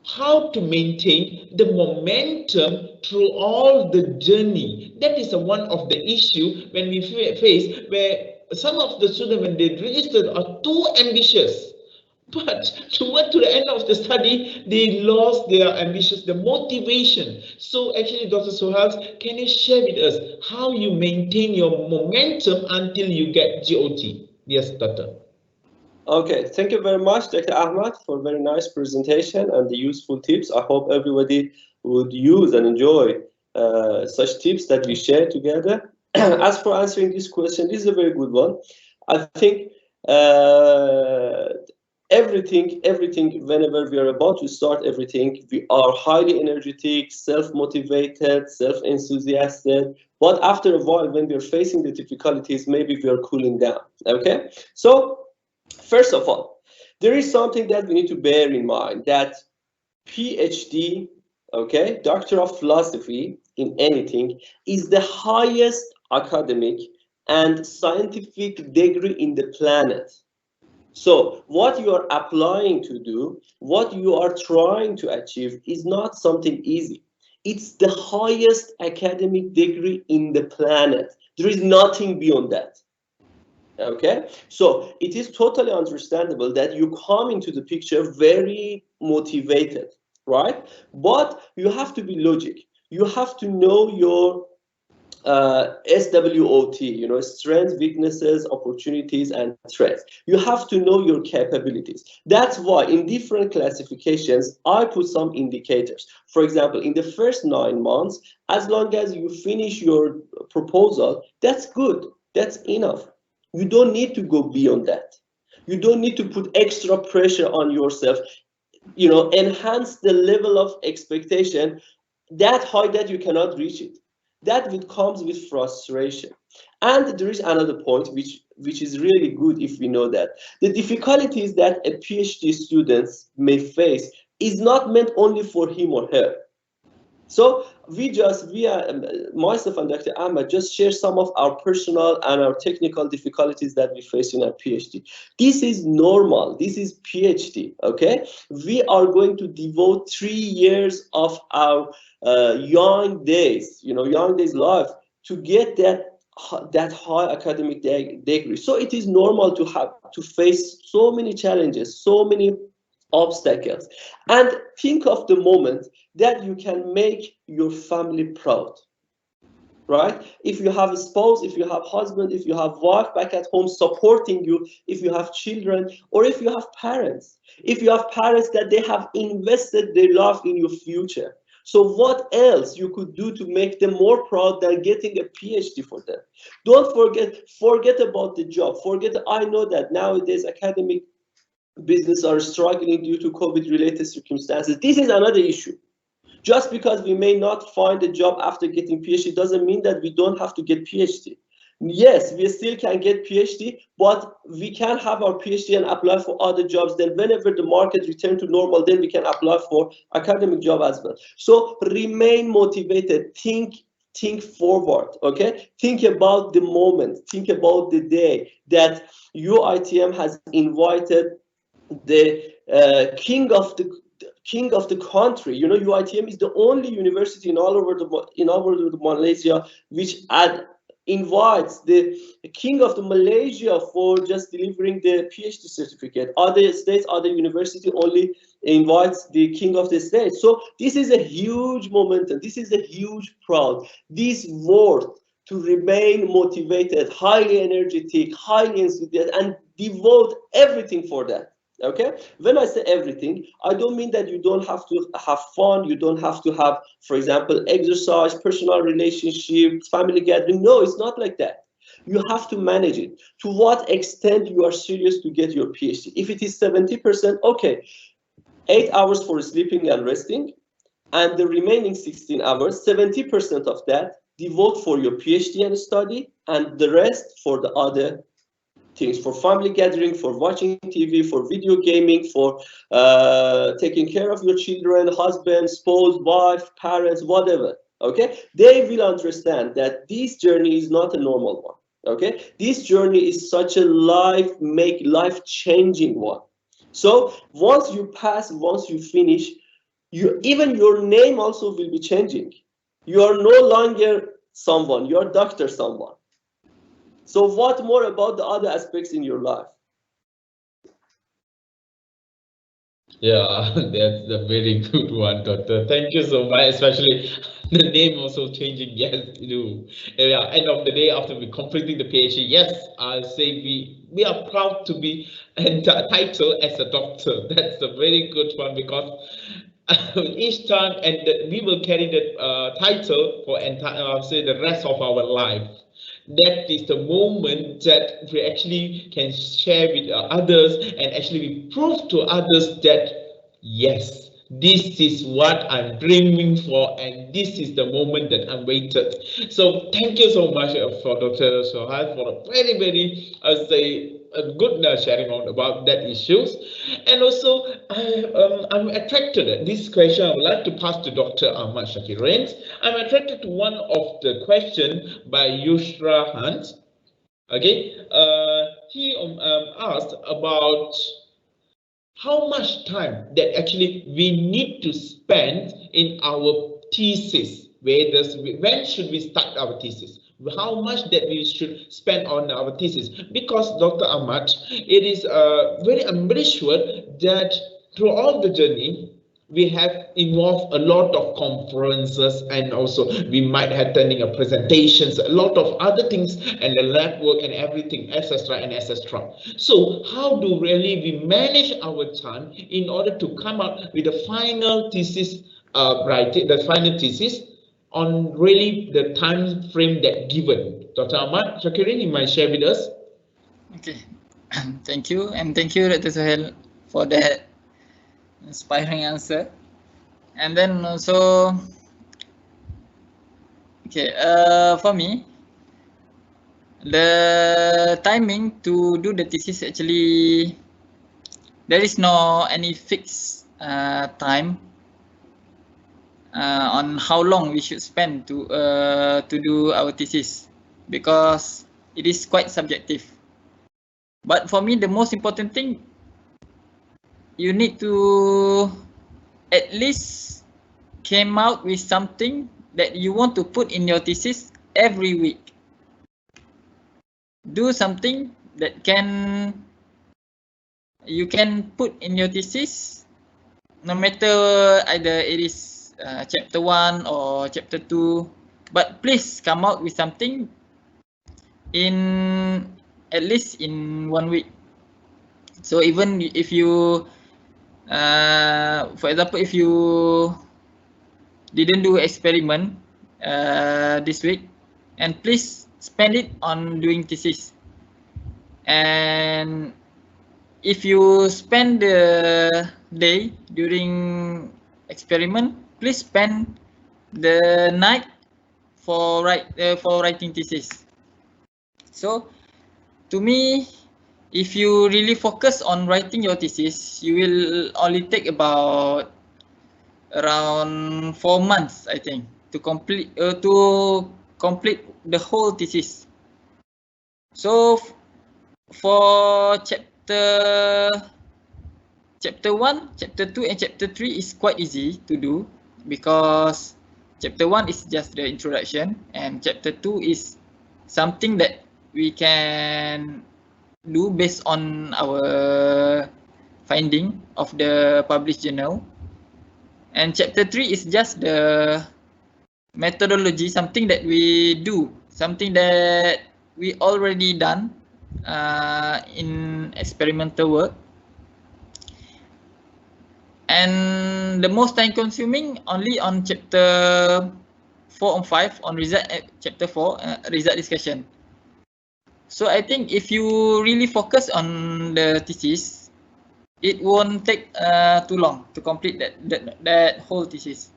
how to maintain the momentum through all the journey. That is one of the issue when we face, where some of the students, when they registered, are too ambitious, but toward to the end of the study, they lost their ambitions, the motivation. So actually, Dr. Soheil, can you share with us how you maintain your momentum until you get GOT? Yes, Doctor. Okay, thank you very much, Dr. Ahmad, for a very nice presentation and the useful tips. I hope everybody would use and enjoy such tips that we share together. As for answering this question, this is a very good one. I think everything, whenever we are about to start everything, we are highly energetic, self-motivated, self-enthusiastic. But after a while, when we are facing the difficulties, maybe we are cooling down. Okay, so first of all, there is something that we need to bear in mind, that PhD, okay, Doctor of Philosophy in anything, is the highest academic and scientific degree in the planet. So what you are applying to do, what you are trying to achieve is not something easy. It's the highest academic degree in the planet. There is nothing beyond that. Okay, so it is totally understandable that you come into the picture very motivated, right? But you have to be logic. You have to know your SWOT, you know, strengths, weaknesses, opportunities, and threats. You have to know your capabilities. That's why in different classifications, I put some indicators. For example, in the first 9 months, as long as you finish your proposal, that's good. That's enough. You don't need to go beyond that. You don't need to put extra pressure on yourself, you know, enhance the level of expectation that high that you cannot reach it. That comes with frustration. And there is another point which is really good if we know that. The difficulties that a PhD student may face is not meant only for him or her. So myself and Dr. Ahmad just share some of our personal and our technical difficulties that we face in our PhD. This is normal. This is PhD, okay? We are going to devote 3 years of our young days, you know, young days life to get that high academic degree. So it is normal to face so many challenges, so many obstacles. And think of the moment that you can make your family proud. right? If you have a spouse, if you have husband, if you have wife back at home supporting you, if you have children, or if you have parents, that they have invested their life in your future. So what else you could do to make them more proud than getting a PhD for them? Don't forget about the job. I know that nowadays academic business are struggling due to COVID-related circumstances. This is another issue. Just because we may not find a job after getting PhD doesn't mean that we don't have to get PhD. Yes, we still can get PhD, but we can have our PhD and apply for other jobs. Then whenever the market returns to normal, then we can apply for academic job as well. So remain motivated, think forward, okay? Think about the moment, think about the day that UITM has invited the king of the country. You know, UITM is the only university in all over Malaysia which invites the king of the Malaysia for just delivering the PhD certificate. Other states, other university only invites the king of the state. So this is a huge momentum. This is a huge proud. This worth to remain motivated, highly energetic, highly enthusiastic, and devote everything for that. Okay, when I say everything, I don't mean that you don't have to have fun, you don't have to have, for example, exercise, personal relationships, family gathering. No, it's not like that. You have to manage it. To what extent you are serious to get your PhD? If it is 70%, okay, 8 hours for sleeping and resting, and the remaining 16 hours, 70% of that, devote for your PhD and study, and the rest for the other things, for family gathering, for watching TV, for video gaming, for taking care of your children, husband, spouse, wife, parents, whatever. Okay, they will understand that this journey is not a normal one. Okay, this journey is such a life-changing one. So once you pass, once you finish, even your name also will be changing. You are no longer someone, you are Dr. Someone. So what more about the other aspects in your life? Yeah, that's a very good one, Doctor. Thank you so much, especially the name also changing. Yes, you do. Yeah, end of the day, after we completing the PhD, yes, I say we are proud to be entitled as a doctor. That's a very good one, because each time, and we will carry the title for say the rest of our life. That is the moment that we actually can share with others, and actually we prove to others that yes, this is what I'm dreaming for, and this is the moment that I'm waited. So thank you so much for Dr. Soheil for a very good sharing on about that issues. And also I'm attracted to this question. I would like to pass to Dr. Ahmad Shakiri. I'm attracted to one of the question by Yushra Hunt. Okay, he asked about how much time that actually we need to spend in our thesis. When should we start our thesis? How much that we should spend on our thesis? Because Dr. Ahmad, it is I'm very sure that throughout the journey, we have involved a lot of conferences, and also we might have attending a presentations, a lot of other things, and the lab work and everything, etc. and etc. So how do really we manage our time in order to come up with the final thesis, on really the time frame that given? Dr. Ahmad Shakiri, you might share with us. Okay, thank you, and thank you, Dr. Soheil, for that inspiring answer. And then also, okay, for me, the timing to do the thesis, actually there is no any fixed time on how long we should spend to do our thesis, because it is quite subjective. But for me, the most important thing, you need to at least came out with something that you want to put in your thesis every week. Do something that you can put in your thesis, no matter either it is chapter 1 or chapter 2, but please come out with something in at least in 1 week. So even if you, for example, if you didn't do experiment this week, and please spend it on doing thesis. And if you spend the day during experiment, please spend the night for writing thesis. So to me, if you really focus on writing your thesis, you will only take about around 4 months, I think, to complete the whole thesis. So for chapter 1, chapter 2, and chapter 3 is quite easy to do, because chapter 1 is just the introduction, and chapter 2 is something that we can do based on our finding of the published journal. And chapter 3 is just the methodology, something that we do, something that we already done in experimental work. And the most time consuming only on chapter 4 and 5 on result, chapter 4 result discussion. So I think if you really focus on the thesis, it won't take too long to complete that whole thesis.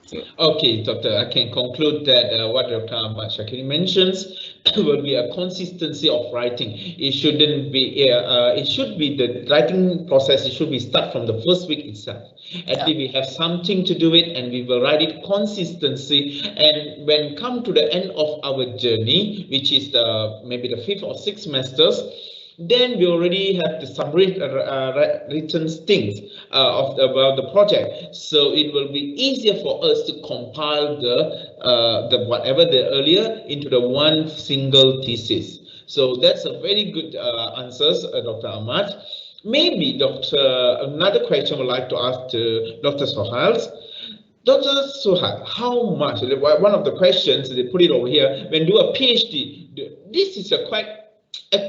So, okay, Doctor, I can conclude that what Dr. Ahmad Shakiri mentions will be a consistency of writing. It shouldn't be. It should be the writing process. It should be start from the first week itself. At least we have something to do it, and we will write it consistency. And when come to the end of our journey, which is maybe the 5th or 6th semesters, then we already have the summary written things about the project, so it will be easier for us to compile the whatever the earlier into the one single thesis. So that's a very good answers, Dr. Ahmad. Maybe another question I would like to ask to Dr. Soheil. Dr. Soheil, how much? One of the questions they put it over here. When do a PhD, this is a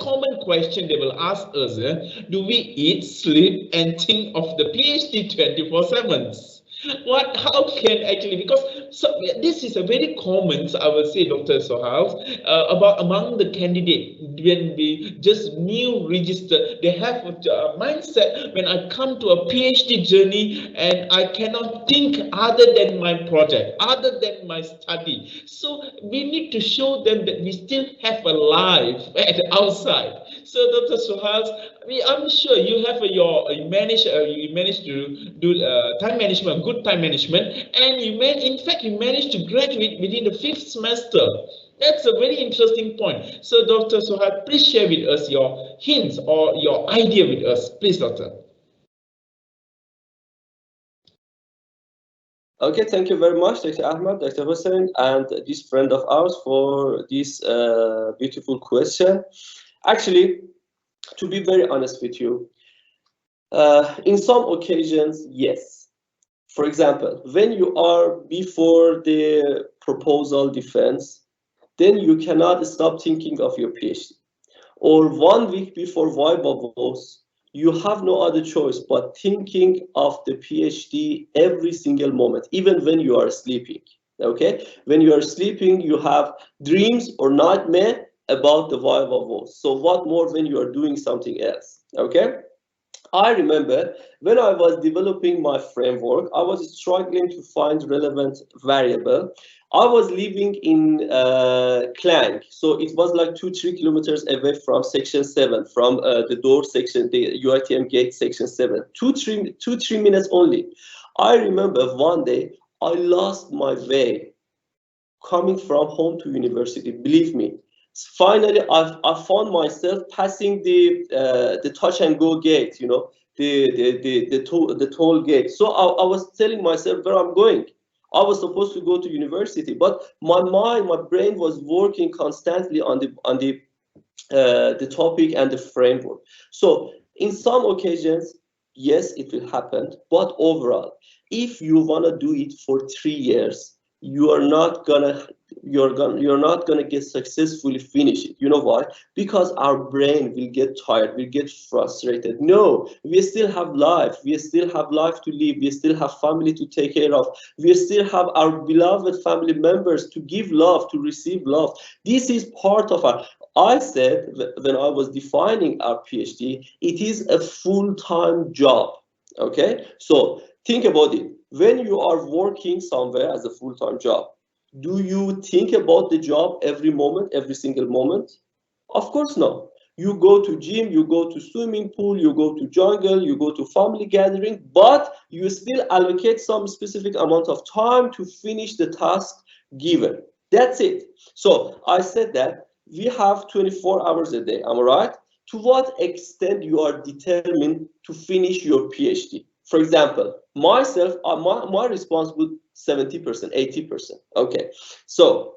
common question they will ask us, do we eat, sleep, and think of the PhD 24/7? How can actually, because this is a very common, I will say, Dr. Soheil, about among the candidates, when we just new register, they have a mindset, when I come to a PhD journey and I cannot think other than my project, other than my study. So we need to show them that we still have a life at the outside. So Dr. Soheil, I'm sure you have you manage to do time management, good time management, and you managed to graduate within the 5th semester. That's a very interesting point. So Dr. Soheil, please share with us your hints or your idea with us, please, Doctor. Okay, thank you very much, Dr. Ahmad, Dr. Hussein, and this friend of ours for this beautiful question. Actually, to be very honest with you, in some occasions, yes. For example, when you are before the proposal defense, then you cannot stop thinking of your PhD. Or 1 week before Viva votes, you have no other choice but thinking of the PhD every single moment, even when you are sleeping. Okay, when you are sleeping, you have dreams or nightmare about the Viva votes. So what more when you are doing something else? Okay. I remember when I was developing my framework, I was struggling to find relevant variable. I was living in Klang, so it was like 2-3 kilometers away from section 7, from the door section, the UITM gate section 7. 2-3 minutes only. I remember one day I lost my way coming from home to university. Believe me. Finally, I found myself passing the touch and go gate, you know, the toll gate. So I was telling myself where I'm going. I was supposed to go to university, but my brain was working constantly on the topic and the framework. So in some occasions, Yes, it will happen, but overall, if you want to do it for 3 years, you're not gonna get successfully finish it. You know why? Because our brain will get tired, will get frustrated. No, we still have life, we still have life to live, we still have family to take care of, we still have our beloved family members to give love, to receive love. This is part of our, I said when I was defining our PhD, it is a full-time job. Okay, so think about it. When you are working somewhere as a full-time job, do you think about the job every moment, every single moment? Of course not. You go to gym, you go to swimming pool, you go to jungle, you go to family gathering, but you still allocate some specific amount of time to finish the task given. That's it. So I said that we have 24 hours a day, am I right? To what extent you are determined to finish your PhD? For example, myself, my response would 70%, 80%. Okay, so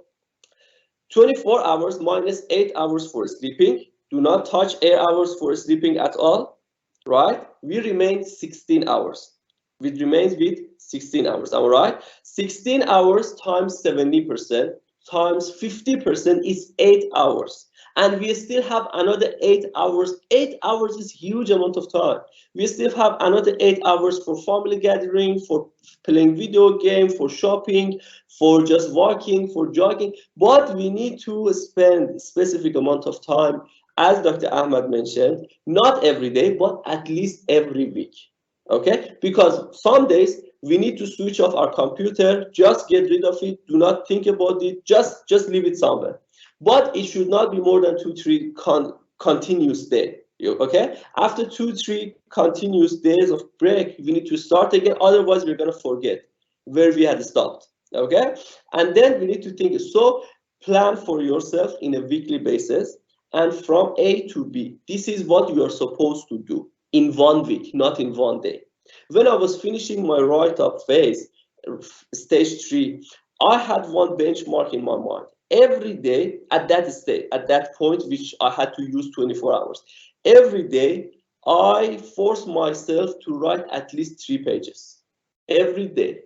24 hours minus 8 hours for sleeping. Do not touch 8 hours for sleeping at all, right? We remain 16 hours. It remains with 16 hours, all right? 16 hours times 70% times 50% is 8 hours. And we still have another 8 hours. 8 hours is huge amount of time. We still have another 8 hours for family gathering, for playing video game, for shopping, for just walking, for jogging. But we need to spend a specific amount of time, as Dr. Ahmad mentioned, not every day, but at least every week. Okay? Because some days we need to switch off our computer, just get rid of it, do not think about it, just leave it somewhere. But it should not be more than 2-3 continuous days. Okay, after 2-3 continuous days of break, we need to start again, otherwise we're going to forget where we had stopped. Okay, and then we need to think, so plan for yourself in a weekly basis, and from A to B, this is what you are supposed to do in 1 week, not in 1 day. When I was finishing my write-up phase, stage 3, I had one benchmark in my mind. Every day at that stage, at that point, which I had to use 24 hours, every day I forced myself to write at least 3 pages. Every day.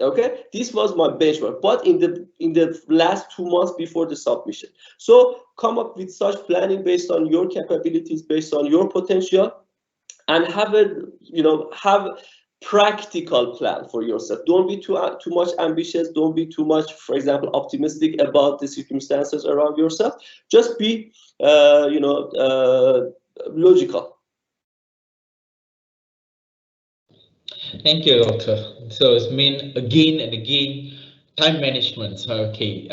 Okay, this was my benchmark, but in the last 2 months before the submission. So come up with such planning based on your capabilities, based on your potential, and have a practical plan for yourself. Don't be too much ambitious. Don't be too much, for example, optimistic about the circumstances around yourself. Just be logical. Thank you, Doctor. So it's mean again and again, time management. Okay,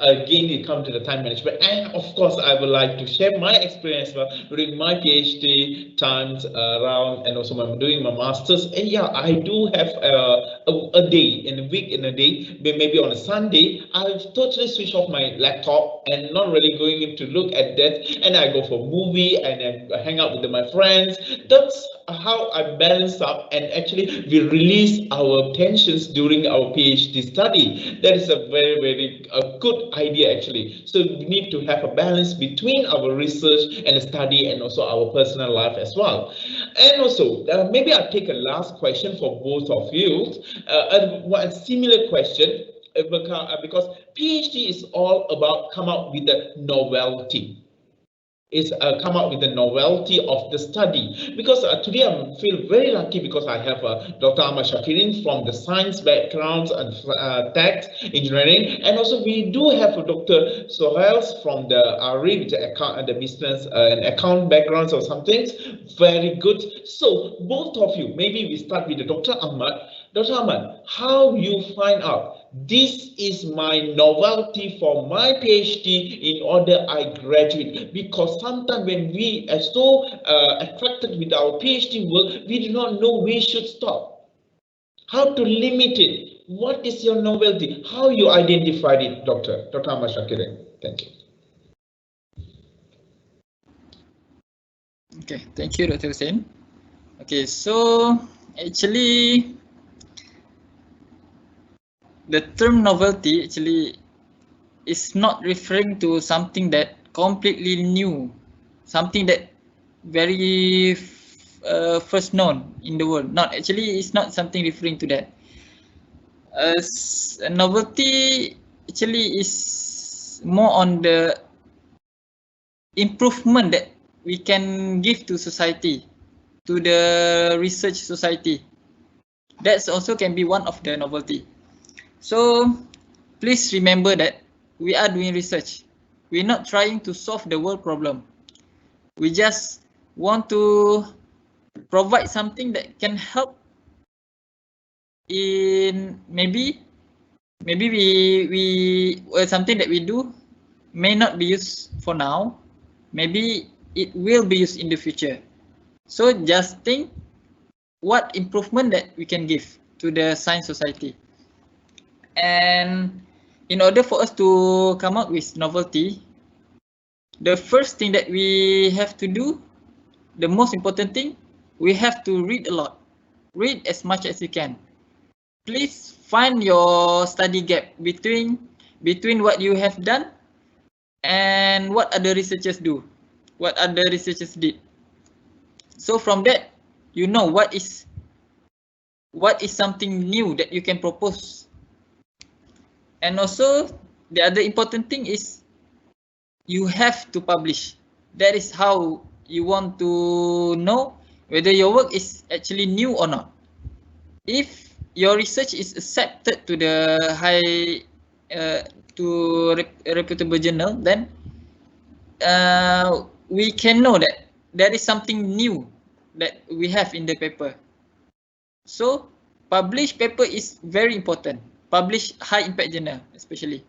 again, we come to the time management, and of course, I would like to share my experience during my PhD times around, and also I'm doing my masters. And yeah, I do have a day in a week, in a day, maybe on a Sunday, I've totally switch off my laptop and not really going in to look at that, and I go for movie and I hang out with my friends. That's how I balance up, and actually we release our tensions during our PhD study. That is a very good idea actually. So we need to have a balance between our research and study, and also our personal life as well. And also maybe I'll take a last question for both of you, a similar question, because PhD is all about come out with the novelty. Is come out with the novelty of the study, because today I feel very lucky because I have Dr. Ahmad Shakiri from the science backgrounds and tech engineering, and also we do have Dr. Soheil from the RE, with the business and account backgrounds or something. Very good. So both of you, maybe we start with Dr. Ahmad. Dr. Ahmad, how you find out this is my novelty for my PhD in order I graduate? Because sometimes when we are so attracted with our PhD work, we do not know we should stop. How to limit it? What is your novelty? How you identified it, Dr. Ahmad Shakiri? Thank you. Okay, thank you, Dr. Hussein. Okay, so actually, the term novelty actually is not referring to something that completely new, something that very first known in the world. Not actually, it's not something referring to that. Novelty actually is more on the improvement that we can give to society, to the research society. That's also can be one of the novelty. So please remember that we are doing research. We're not trying to solve the world problem. We just want to provide something that can help in maybe we something that we do may not be used for now. Maybe it will be used in the future. So just think what improvement that we can give to the science society. And in order for us to come up with novelty, the first thing that we have to do, the most important thing, we have to read a lot. Read as much as you can. Please find your study gap between what you have done and what other researchers do, what other researchers did. So from that, you know what is something new that you can propose. And also, the other important thing is you have to publish. That is how you want to know whether your work is actually new or not. If your research is accepted to the reputable journal, then we can know that there is something new that we have in the paper. So publish paper is very important. Publish high impact journal especially.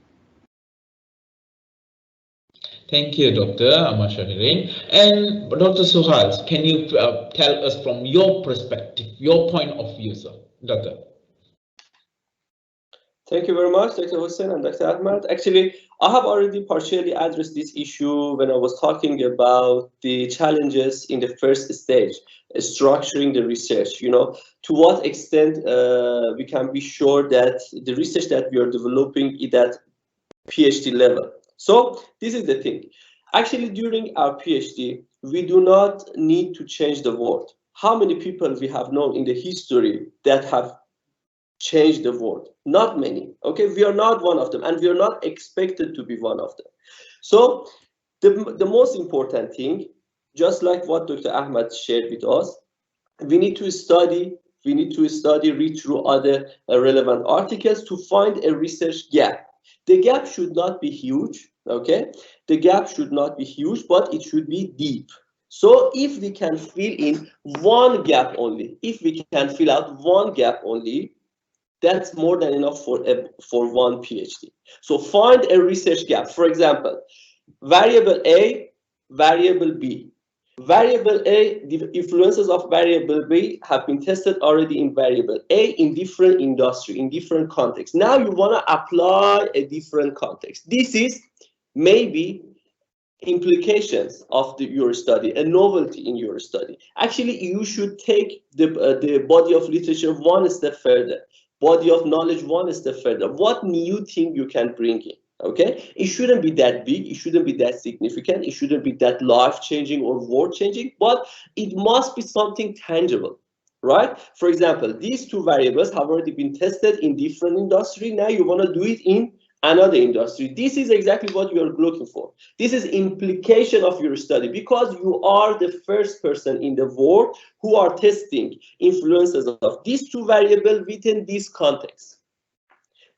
Thank you, Dr. Ahmad Shakiri. And Dr. Soheil, can you tell us from your perspective, your point of view, sir, Doctor? Thank you very much, Dr. Hussein and Dr. Ahmad. Actually, I have already partially addressed this issue when I was talking about the challenges in the first stage, structuring the research. You know, to what extent we can be sure that the research that we are developing is at PhD level. So this is the thing. Actually, during our PhD, we do not need to change the world. How many people we have known in the history that have changed the world? Not many. Okay, we are not one of them, and we are not expected to be one of them. So the most important thing, just like what Dr. Ahmad shared with us, we need to study, read through other relevant articles to find a research gap. The gap should not be huge, okay? The gap should not be huge, but it should be deep. So if we can fill in one gap only, if we can fill out one gap only, that's more than enough for one PhD. So find a research gap. For example, variable A, variable B. Variable A, the influences of variable B have been tested already in variable A in different industry, in different contexts. Now you want to apply a different context. This is maybe implications of your study, a novelty in your study. Actually, you should take the body of literature one step further, body of knowledge one step further. What new thing you can bring in? Okay, it shouldn't be that big, it shouldn't be that significant, it shouldn't be that life-changing or world-changing, but it must be something tangible, right? For example, these two variables have already been tested in different industry. Now you want to do it in another industry. This is exactly what you are looking for. This is implication of your study, because you are the first person in the world who are testing influences of these two variables within this context.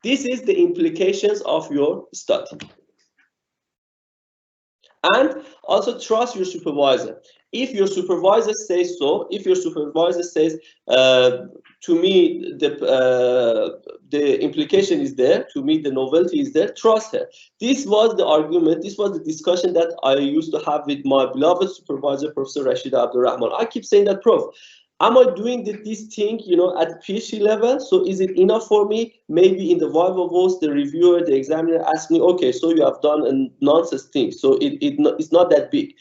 This is the implications of your study. And also trust your supervisor. If your supervisor says so, if your supervisor says, to me, the implication is there, to me, the novelty is there, trust her. This was the argument, this was the discussion that I used to have with my beloved supervisor, Professor Rashid Abdurrahman. I keep saying that, Prof, am I doing this thing, you know, at PhD level? So is it enough for me? Maybe in the Viva Voice, the reviewer, the examiner asked me, okay, so you have done a nonsense thing. So it's not that big.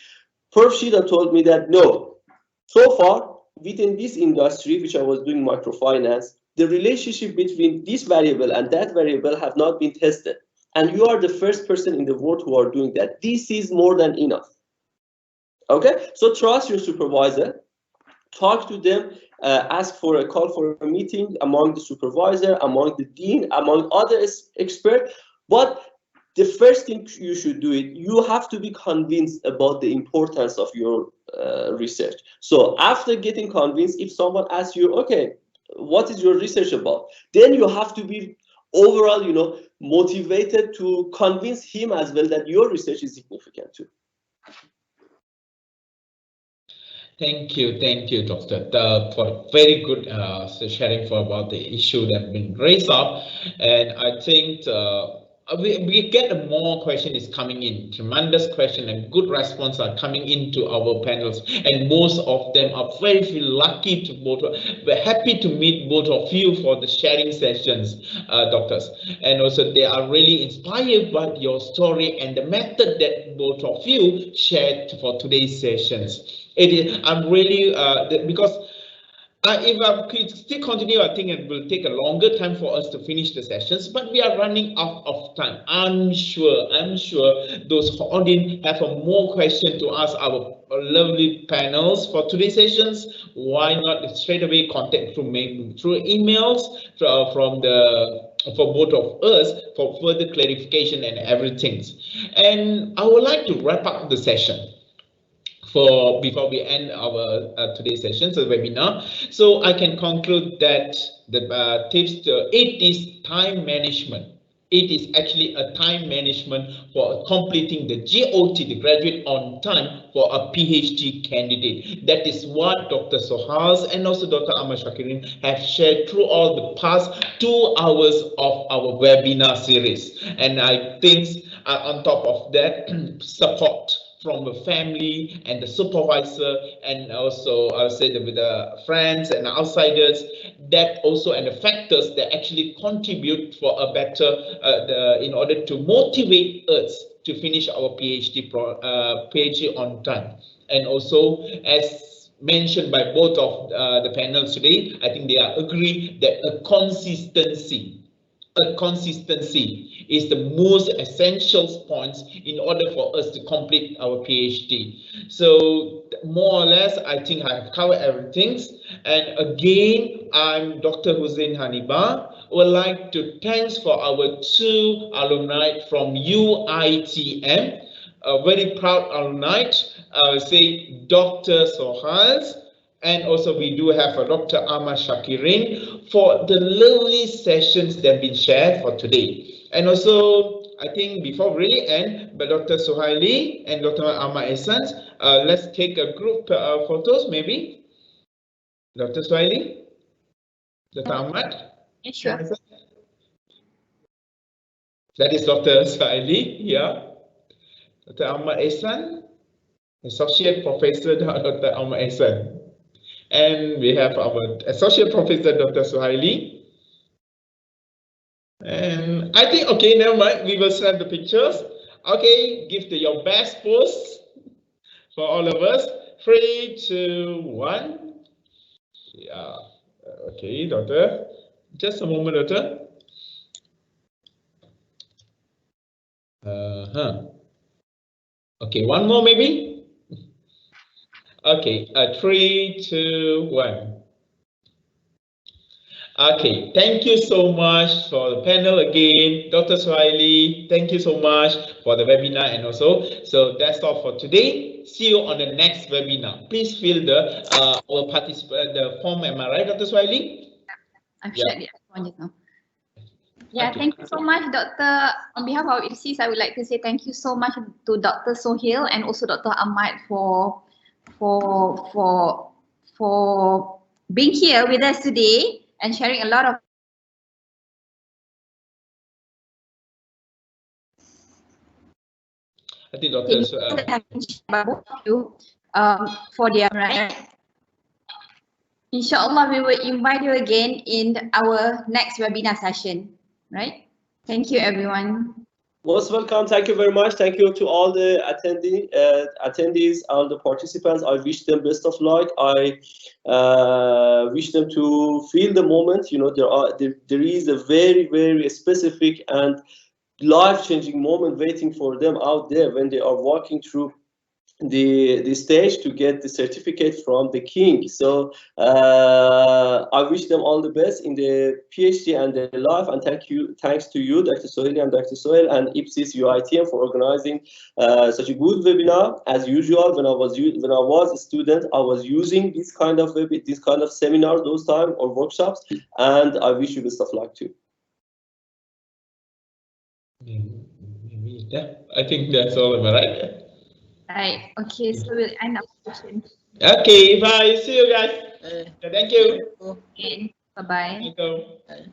Prof. Shida told me that no. So far, within this industry, which I was doing microfinance, the relationship between this variable and that variable have not been tested. And you are the first person in the world who are doing that. This is more than enough. Okay, so trust your supervisor. talk to them, ask for a call for a meeting among the supervisor, among the dean, among other experts. But the first thing you should do it, you have to be convinced about the importance of your research. So after getting convinced, if someone asks you, okay, what is your research about? Then you have to be overall, you know, motivated to convince him as well that your research is significant too. Thank you, Doctor, for very good sharing for about the issue that have been raised up, and I think we get more question is coming in, tremendous question and good response are coming into our panels, and most of them are very lucky to both. We're happy to meet both of you for the sharing sessions, doctors, and also they are really inspired by your story and the method that both of you shared for today's sessions. It is, I'm really because if I could still continue, I think it will take a longer time for us to finish the sessions, but we are running out of time. I'm sure those audience have a more question to ask our lovely panels for today's sessions. Why not straight away contact through emails from for both of us for further clarification and everything. And I would like to wrap up the session before we end our today's session, so webinar. So I can conclude that the tips to it is time management. It is actually a time management for completing the GOT, the graduate on time for a PhD candidate. That is what Dr. Soheil and also Dr. Ahmad Shakiri have shared through all the past 2 hours of our webinar series. And I think on top of that, support from the family and the supervisor, and also I'll say with the friends and outsiders, that also and the factors that actually contribute for a better in order to motivate us to finish our PhD on time. And also, as mentioned by both of the panels today, I think they are agree that a consistency is the most essential points in order for us to complete our PhD. So more or less, I think I have covered everything. And again, I'm Dr. Hussein Hanibah. I would like to thank for our 2 alumni from UITM, a very proud alumni. I would say Dr. Soheil, and also we do have Dr. Ahmad Shakiri for the lovely sessions that have been shared for today. And also, I think before we really end, but Dr. Soheil and Dr. Ahmad Ehsan, let's take a group photos maybe. Dr. Soheil, Dr. Ahmad. Yeah, sure. That is Dr. Soheil, yeah. Dr. Ahmad Ehsan, Associate Professor Dr. Ahmad Ehsan. And we have our Associate Professor, Dr. Soheil. And I think, okay, never mind, we will send the pictures. Okay, give your best pose for all of us. 3, 2, 1. Yeah, okay, Doctor. Just a moment, Doctor. Okay, one more maybe. Okay, 3, 2, 1. Okay, thank you so much for the panel again, Dr. Soheil. Thank you so much for the webinar, and also, so that's all for today. See you on the next webinar. Please fill the our participant the form. Am I right, Dr. Soheil? I've shared it just now. Yeah, Okay. thank you so much, Doctor. On behalf of IPSis, I would like to say thank you so much to Dr. Soheil and also Dr. Ahmad for being here with us today and sharing a lot of I think Dr. that have been shared by both of you for their right. Inshallah, we will invite you again in our next webinar session. Right? Thank you, everyone. Most welcome. Thank you very much. Thank you to all the attendees, all the participants. I wish them best of luck. I wish them to feel the moment. You know, there is a very specific and life-changing moment waiting for them out there when they are walking through the stage to get the certificate from the king. So I wish them all the best in the PhD and their life, and thanks to you, Dr. Soheil and Dr. Soheil and IPSis UITM for organizing such a good webinar. As usual, when I was a student, I was using this kind of seminars those time or workshops, and I wish you best of luck too. Yeah, I think that's all about it. Right. Okay, so we'll end our session. Okay, bye. See you guys. Hey, Thank you. Okay, bye-bye. Thank you. Bye.